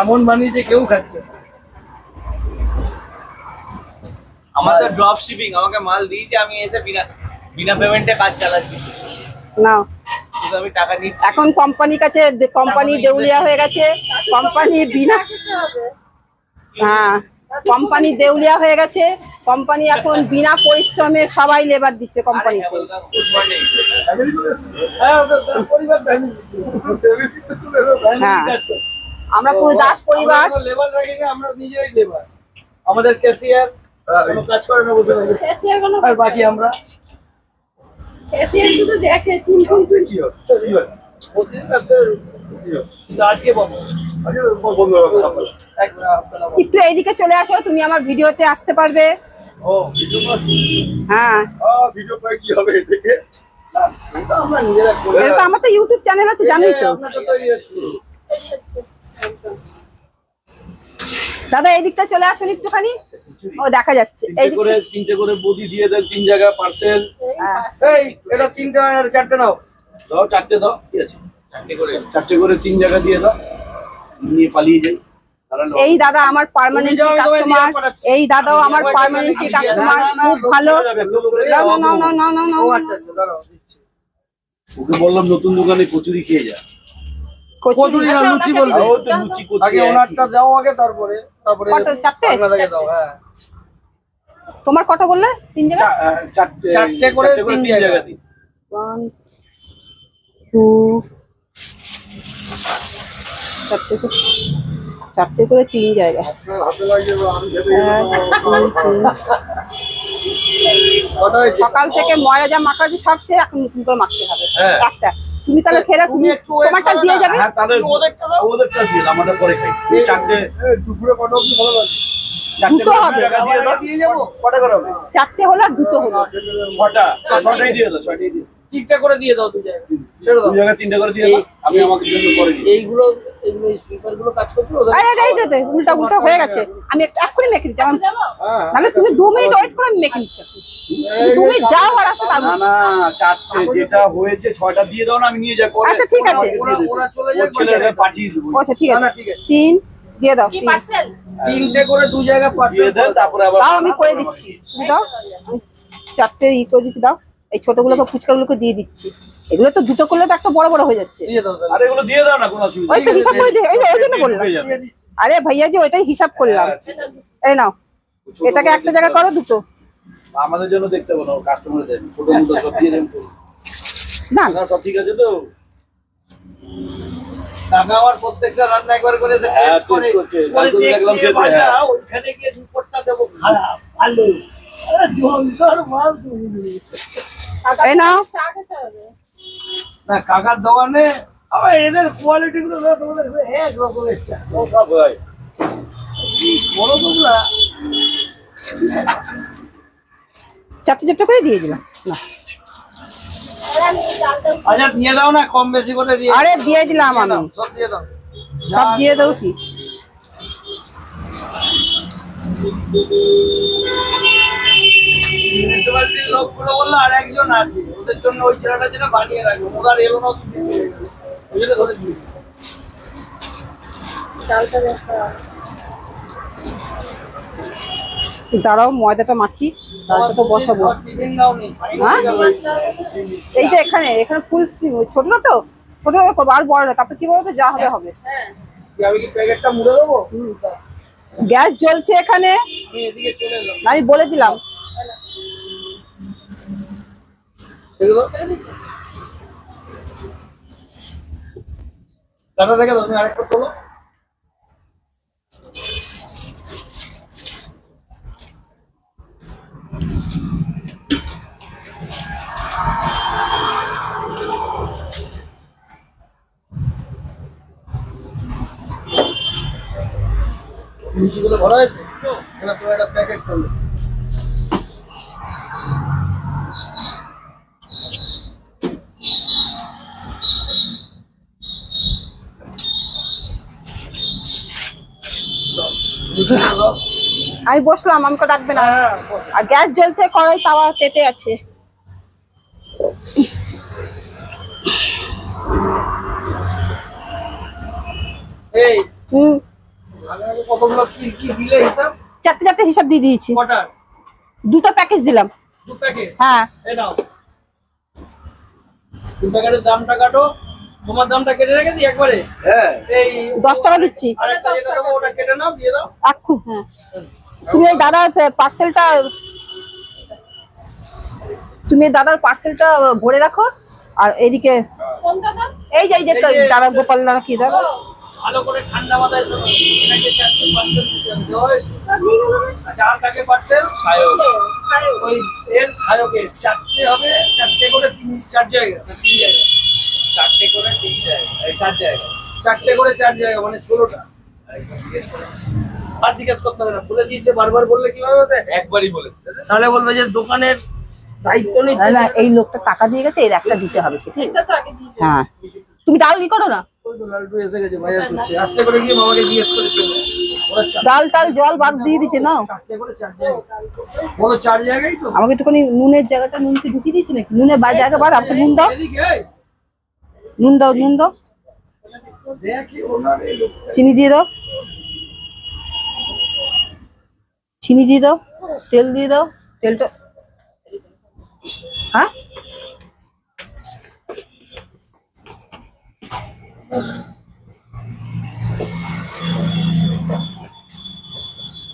এমন বানিয়েছে কেউ খাচ্ছে না। আমার তো ড্রপ শিপিং, আমাকে মাল দিয়েছে, আমি এসে বিনা পেমেন্টে কাজ চালাচ্ছি। না, শুধু আমি টাকা নিচ্ছি। এখন কোম্পানির কাছে, কোম্পানি দেউলিয়া হয়ে গেছে। কোম্পানি বিনা, হ্যাঁ কোম্পানি দেউলিয়া হয়ে গেছে। কোম্পানি এখন বিনা পরিশ্রমে সবাই লেবার দিচ্ছে কোম্পানিতে। Good morning. হ্যাঁ, ওদের পরিবার ফ্যামিলি হ্যাঁ, কাজ করছে। আমরা পুরো দাস পরিবার। লেবার রাখি না, আমরা নিজেরাই লেবার। আমাদের ক্যাশিয়ার কোনো কাজ করে না, বসে থাকে। ক্যাশিয়ার কোনো আর বাকি আমরা ক্যাশিয়ার শুধু দেখে টুন টুন টুন। প্রতিদিন রাতে কিন্তু আজকে বন্ধ। একটু এইদিকে চলে আসো, তুমি আমার ভিডিওতে আসতে পারবে। ও ভিডিও হ্যাঁ, ভিডিও করে কি হবে দেখে? সেটা আমরা নিজেরা করে। এটা তো আমার তো ইউটিউব চ্যানেল আছে, জানোই তো। আমরা তো তৈরি আছি। দাদা এই দিকটা চলে আসুন একটুখানি, ও দেখা যাচ্ছে এই দিকটা। করে 3টে করে বডি দিয়ে দেন, 3 জায়গায় পার্সেল। হ্যাঁ। এই এটা 3টে আর 4টে নাও। দাও 4টে দাও, ঠিক আছে? 4টে করে 3 জায়গা দিয়ে দাও, নিয়ে পালিয়ে যাই। এই দাদা আমার পার্মানেন্ট কাস্টমার, এই দাদাও আমার পার্মানেন্ট কাস্টমার, খুব ভালো। না না না না না না, ও আচ্ছা আচ্ছা, দাঁড়াও দিচ্ছি। ওকে বললাম নতুন দোকানে কচুরি খেয়ে যা। কচুরি না, লুচি বলবে। ও তো লুচি কচুরি আগে ওনারটা দাও, আগে তারপরে কত? 4টে? আপনাদেরকে দাও। হ্যাঁ, তোমার কত বললে? 3 জায়গা? 4টে করে 3 জায়গা দিন। 1 2 4টে করে 3 জায়গা। হাতে লাগিয়ে দাও, আমি খেতে কটা হয়েছে? সকাল থেকে ময়দা যা মাখা আছে সব সে এখন নতুন করে মাখতে হবে। হ্যাঁ। একটা তুমি তাহলে খেলে তুমি একটু wait তোমারটা করো দিয়ে না। যাবে। হ্যাঁ তাহলে ওদেরটা দিয়ে দাও, আমারটা পরে খাই। এই চারটে দুপুরে কটা অবধি ভালো লাগে? দুটো হবে। দিয়ে দাও। দিয়ে যাবো। কটা করে হবে? 4টে হলো আর 2টো হলো। ছটাই দিয়ে দাও, ছটাই দিয়ে দাও। 3টে করে দিয়ে দাও 2 জায়গায়। ছেড়ে দাও। দুই জায়গায় 3টে করে দিয়ে দাও, আমি আমাকে জন্য করে দিই। এইগুলো স্লিপার গুলো কাজ করছে ওদের। এই উল্টা উল্টা হয়ে গেছে, আমি এক্ষুনি মেখে দিচ্ছি। আমার নাহলে তুমি 2 মিনিট ওয়েট করে আমি মেখে দিচ্ছি। 2 মিনিট যাও আর আসো তার না না, চারটে যেটা হয়েছে 6টা দিয়ে দাও না, আমি নিয়ে যাই পরে। আচ্ছা, ঠিক আছে। ওরা চলে যাক, ছেলেকে পাঠিয়ে দেবো। আচ্ছা ঠিক আছে, না, ঠিক আছে। 3 দিয়ে দাও। কি 3 পার্সেল? 3টে করে 2 জায়গায় দিয়ে পার্সেল দেন, তারপরে আবার দাও, আমি করে দিচ্ছি। তুমি দাও, আমি 4টে করে দিচ্ছি। দাও, এই ছোটগুলোকে ফুচকাগুলোকে দিয়ে দিচ্ছি। এগুলো তো দুটো করলে তো একটা বড় বড় হয়ে যাচ্ছে। দিয়ে দাও তাহলে। আরে এগুলো দিয়ে দাও না, কোনো অসুবিধা ওই তো নেই। হিসাব করে দিই, ওই জন্য বললাম। হয়ে যাবে। আরে ভাইয়া জি, ওইটাই হিসাব করলাম। এই নাও, এটাকে একটা জায়গায় করো, দুটো। আমাদের জন্য দেখতে পাবো না, কাস্টমার দেন ছোট মোটো সব দিয়ে দেন তো। না না সব ঠিক আছে তো? টাকা আর প্রত্যেকটা রান্না একবার করে এসে হ্যাঁ, টেস্ট করে টেস্ট করছে। পরে তারপরে দেখলাম দেখছি খেতে, ভাজা, হ্যাঁ। ওইখানে গিয়ে রিপোর্টটা দেবো খারাপ ভালো। আরে জলদার মাল তুমি। এই নাও। চা খেতে হবে। না কাকার দোকানে আবার এদের কোয়ালিটি গুলো না তোমাদের এক রকমের চা। ও সব ভাই বড় তোমরা 4টে করে দিয়ে দিলাম। না, আরে আমি চালটা আচ্ছা দিয়ে দাও না, কম বেশি করে দিয়ে আরে দিয়ে দিলাম আমি। দাও, সব দিয়ে দাও। সব দিয়ে দাও কি? মিউনিসিপালিটির লোকগুলো বললো আর একজন আছে, ওদের জন্য ওই ছেলেটা যেন বানিয়ে রাখবো। ওরা এলো না, ওই জন্য ধরে দিয়েছি। চালটা দেখতে হবে। দাঁড়াও, ময়দাটা মাখি, তারপরে তো বসাবো। টিফিন দাও নি। হ্যাঁ? এইটা এখানে ফুল স্লিম, ছোট তো ছোট করবো, আর বড় না। তারপরে কি বলতো, যা হবে হবে। আমি কি প্যাকেটটা মুড়ে দেবো? গ্যাস জ্বলছে এখানে, আমি এদিকে চলে এলাম। আমি বলে দিলাম। ছেড়ে দাও। টাটা রেখে দাও, তুমি আরেকটা তোলো। মিষ্টিগুলো ভরা হয়েছে, এবার তুমি একটা প্যাকেট করলে। আমি বসলাম, আমাকে ডাকবে না। আর গ্যাস জ্বলছে, কড়াই তাওয়া তেতে আছে। এই হুম, আগে কতগুলো কি কি দিলে হিসাব? 4টে হিসাব দিয়ে দিয়েছি। কটার? 2টো প্যাকেজ দিলাম। 2 প্যাকেট। হ্যাঁ, এই নাও 2 প্যাকেটের দামটা কাটো। তোমার দামটা কেটে রেখে দিই একবারে। হ্যাঁ এই 10 টাকা দিচ্ছি। আরেকটা যেটা দেবো ওটা কেটে নাও, দিয়ে দাও। এখন হ্যাঁ, তুমি ওই দাদার পার্সেলটা, ভরে রাখো। আর এইদিকে কোন দাদা? এই যে দাদা গোপাল দাদা কি দাদা, ভালো করে ঠান্ডা মাথায় শোনো, এটাকে 4টে পার্সেল দিতে হবে। দেওয়া হয়েছে? সব নিয়ে গেল না? আচ্ছা, আর কাকে পার্সেল? সায়ক। ওই এর সায়কের 4টে হবে, 4টে করে 4 জায়গা, 3 জায়গা। 4টে করে 3 জায়গা, এই 4 জায়গা। 4টে করে 4 জায়গা, মানে 16টা। আর জিজ্ঞেস করতে হবে না, বলে দিয়েছে। বারবার বললে কিভাবে হবে? একবারই বলে তাহলে বলবে যে দোকানের দায়িত্ব নিচ্ছে না এই লোকটা টাকা দিয়ে গেছে, এর একটা দিতে হবে সেটা। এটা তো আগে দিয়ে দিও। হ্যাঁ, তুমি ডাল ই করো না, ওই তো লালটু এসে গেছে, ভাইয়া করছে। আস্তে করে গিয়ে বাবাকে জিজ্ঞেস করে চলে। ওরা ডাল টাল জল বাদ দিয়ে দিচ্ছে না। 4টে করে 4 জায়গা। বলো 4 জায়গায় তো? আমাকে একটুখানি নুনের জায়গাটা, নুনকে ঢুকিয়ে দিচ্ছি নাকি? নুনের জায়গা বার, আমাকে নুন দাও, এদিকে, এই। নুন দাও, নুন দাও, দেখি ওনার এই লোক। চিনি দিয়ে দাও, চিনি দিয়ে দাও, তেল দিয়ে দাও, তেলটা। হ্যাঁ,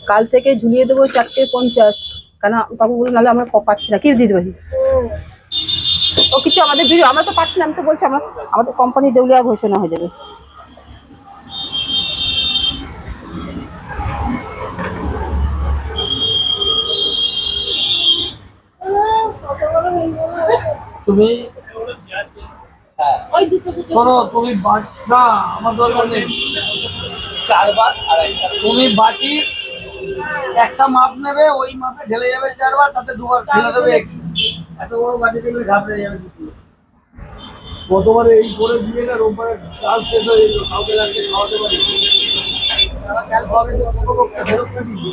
কাল থেকে ঝুলিয়ে দেবো 4:50, কেন বাবু বলে নাহলে আমরা পাচ্ছি না। কি দিয়ে দেবো? ও কিছু আমাদের ভিডিও আমরা তো পাচ্ছি না, আমি তো বলছি আমাদের কোম্পানি দেউলিয়া ঘোষণা হয়ে যাবে। কত বড় হয়ে গেল। তুমি ও ওই দুটো দুটো শোনো তুমি না আমার দরকার নেই, 4 বার আর একটা তুমি বাটি একটা মাপ নেবে, ওই মাপে ঢেলে যাবে 4 বার, তাতে 2 বার ফেলে দেবে extra। এত বড় বাটি দেখলে ঘাবড়ে যাবে দুপুরে। গতবারে এই করে দিয়ে না রোববারে চাল শেষ হয়ে গেল, কাউকে লাগছে খাওয়াতে পারি কাল সবে কোনো লোককে ফেরত না দিবি।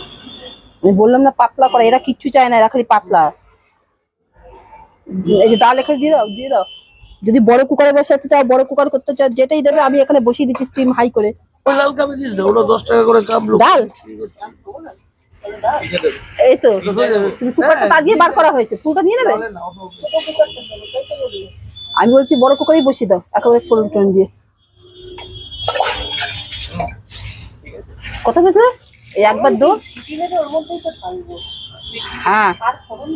আমি বললাম না পাতলা করা, এরা কিচ্ছু চায় না, এরা খালি পাতলা। এই যে ডাল এখানে দিয়ে দাও, দিয়ে দাও। যদি বড় কুকারে বসাতে চাও, বড় কুকার করতে চাও, যেটাই দেবে আমি এখানে বসিয়ে দিচ্ছি স্টিম হাই করে। ওই লাল কাপে দিস না, ওটা 10 টাকা করে কাপ লোক। ডাল এই তো তুমি কুকারটা বাগিয়ে বার করা হয়েছে, পুরোটা নিয়ে নেবে। আমি বলছি বড় কুকারেই বসিয়ে দাও একেবারে ফোড়ন টোড়ন দিয়ে। কথা বলছে এই একবার দো। হ্যাঁ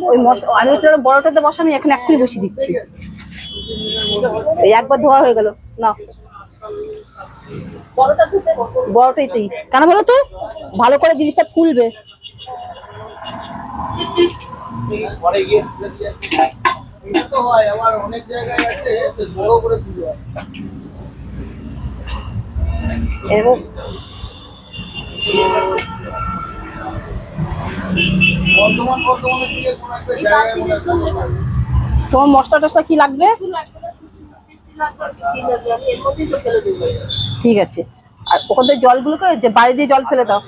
ওই আমি হচ্ছে বড়টাতে বসা, আমি এখন এক্ষুনি বসিয়ে দিচ্ছি। এই একবার ধোয়া হয়ে গেল না, বড়টাইতেই কেন বলো তো, ভালো করে জিনিসটা ফুলবে। পরে গিয়ে এটা তো হয়, আমার অনেক জায়গায় আছে বড় করে তুলে হয়। এবং বর্ধমানের দিকে কোনো একটা জায়গায় মনে হয় তোমার মশলা টসলা কি লাগবে? ঠিক আছে। আর ওখান থেকে জলগুলোকে যে বাড়ি দিয়ে জল ফেলে দাও,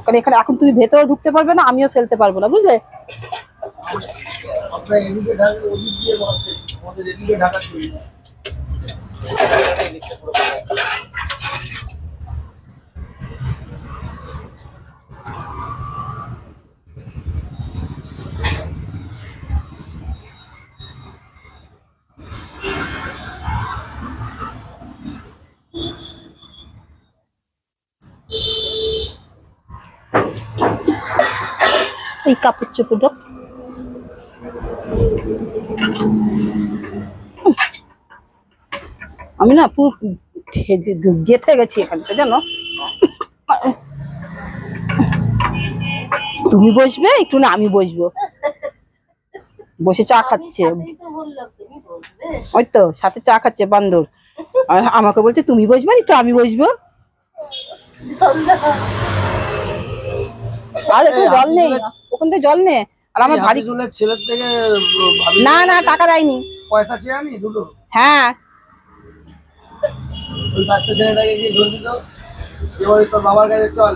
কারণ এখানে এখন তুমি ভেতরেও ঢুকতে পারবে না, আমিও ফেলতে পারবো না, বুঝলে? আপনার এদিকে ঢাকা, ওদিক দিয়ে বসে আমাদের এদিকে ঢাকা চলে যায়। এই কাপড় চোপড় আমি না পুরো গেঁথে গেছি এখানটা, জানো। তুমি বসবে একটু, না আমি বসবো, বসে চা খাচ্ছে। ওই তো সাথে চা খাচ্ছে বান্দর, আর আমাকে বলছে তুমি বসবে একটু, আমি বসবো। আর একটু জল নেই, ওখান থেকে জল নে। আর আমার ভারী ছেলের থেকে না না টাকা দেয়নি, পয়সা চেয়ে আনি দুটো। হ্যাঁ ওই বাচ্চা ছেলেটাকে গিয়ে ধরবি তো, এবার তোর বাবার কাছে চল,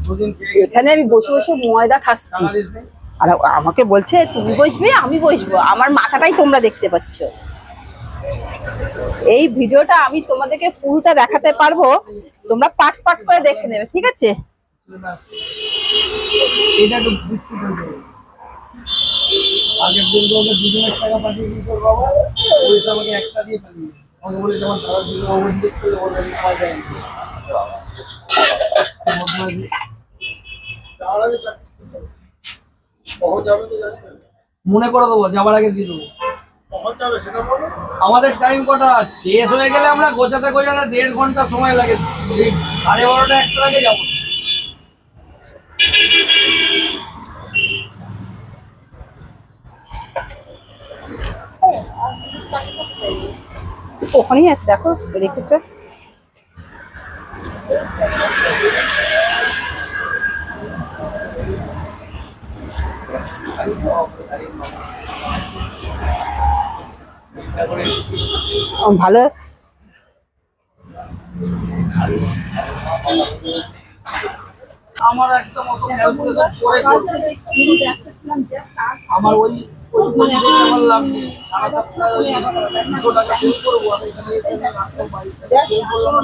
দুদিন পেয়ে গেছে এখানে আমি বসে বসে ময়দা খাচ্ছি, টাকা দিস নি। আর আমাকে বলছে তুমি বসবে আমি বসবো। আমার মাথাটাই তোমরা দেখতে পাচ্ছ। এই ভিডিওটা আমি তোমাদেরকে পুরোটা দেখাতে পারবো, তোমরা পাট পাট করে দেখে নেবে, ঠিক আছে? এটা একটু বিচ্ছু করে দেবে। আগের দিন তো ওকে 2,000 টাকা পাঠিয়ে দিই তোর বাবা, ওই আমাকে একটা দিয়ে ফেলবি। আমাকে বলে যেমন তারা দিল ওভার চেক করে ওর কাছে পাওয়া যায় মনে করে দেবো, যাবার আগে দিয়ে দেবো। আমাদের টাইম কটা শেষ হয়ে গেলে আমরা গোছাতে গোছাতে 1.5 ঘন্টা সময় লাগে, 12:30 একটা আগে যাবো। ওখানেই আছে, দেখো রেখেছো। ভালো আমার একদম অত ক্যালকুলেশন করে আমার ওই আমার লাভ নেই। 7.5 ওই 200 টাকা সেল করবো, আমি এখানে এখানে 822 টাকা সেল করলাম।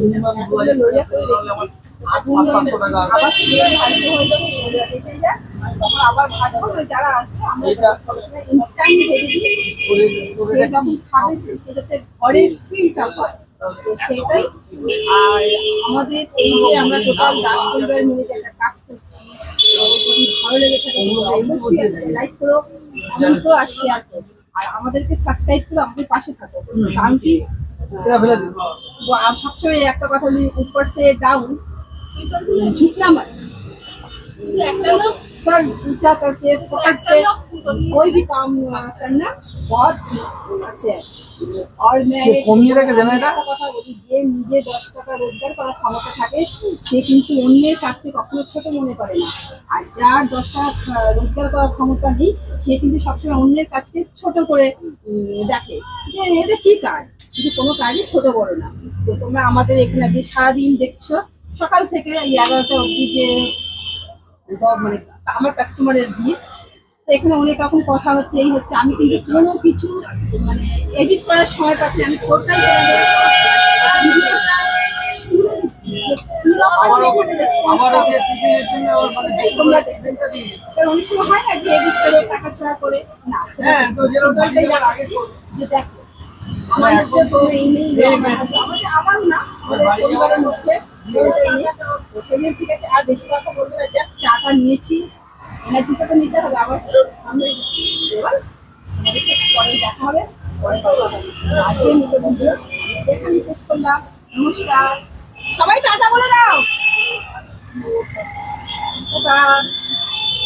মিনিমাম 2000 টাকা সেল করলে আমার 500-700 টাকা সেটাই। আর আমাদের এই যে আমরা টোটাল 10 পরিবার মিলে যে একটা কাজ করছি, যদি ভালো লেগে থাকে অবশ্যই লাইক করো, কমেন্ট করো আর শেয়ার করো, আর আমাদেরকে সাবস্ক্রাইব করো, আমাদের পাশে থাকো। কারণ কি সবসময় একটা কথা বলি, উপর সে ডাউন ঝুঁকনা মানে একটা লোক सर ऊंचा करके फट से कोई भी काम करना बहुत अच्छे है। और मैं কমিয়ে রেখে দেন এটা একটা কথা বলি, যে নিজে 10 টাকা রোজগার করার ক্ষমতা থাকে সে কিন্তু অন্যের কাজকে কখনো ছোট মনে করে না। আর যার 10 টাকা রোজগার করার ক্ষমতা নেই সে কিন্তু সবসময় অন্যের কাজকে ছোট করে দেখে যে এটা কি কাজ, কিন্তু কোনো কাজই ছোট বড় না। তো তোমরা আমাদের এখানে যে সারাদিন দেখছো সকাল থেকে এই 11টা অবধি যে মানে আমার কাস্টমারের ভিড়, তো এখানে অনেক রকম কথা হচ্ছে, এই হচ্ছে। আমি কিন্তু কোনো কিছু মানে এডিট করার সময় পাচ্ছি, আমি টোটাল তোমরা দেখবে। কারণ অনেক সময় হয় না যে এডিট করে কাটাছাড়া করে না, হ্যাঁ, তো যেরকম টোটালটাই দেখাচ্ছি যে দেখো আমার মধ্যে কোনো এই নেই, আমার না আমাদের পরিবারের মধ্যে কোনোটাই নেই। তো সেই জন্য ঠিক আছে, আর বেশি কথা বলবো না, জাস্ট চাটা নিয়েছি, এনার্জিটা তো নিতে হবে, আবার সামনে এবার আমাদের সাথে পরে দেখা হবে, পরে কথা হবে। আজকে নিবেদনগুলো এখানে শেষ করলাম। নমস্কার, সবাই টাটা বলে দাও। টাটা।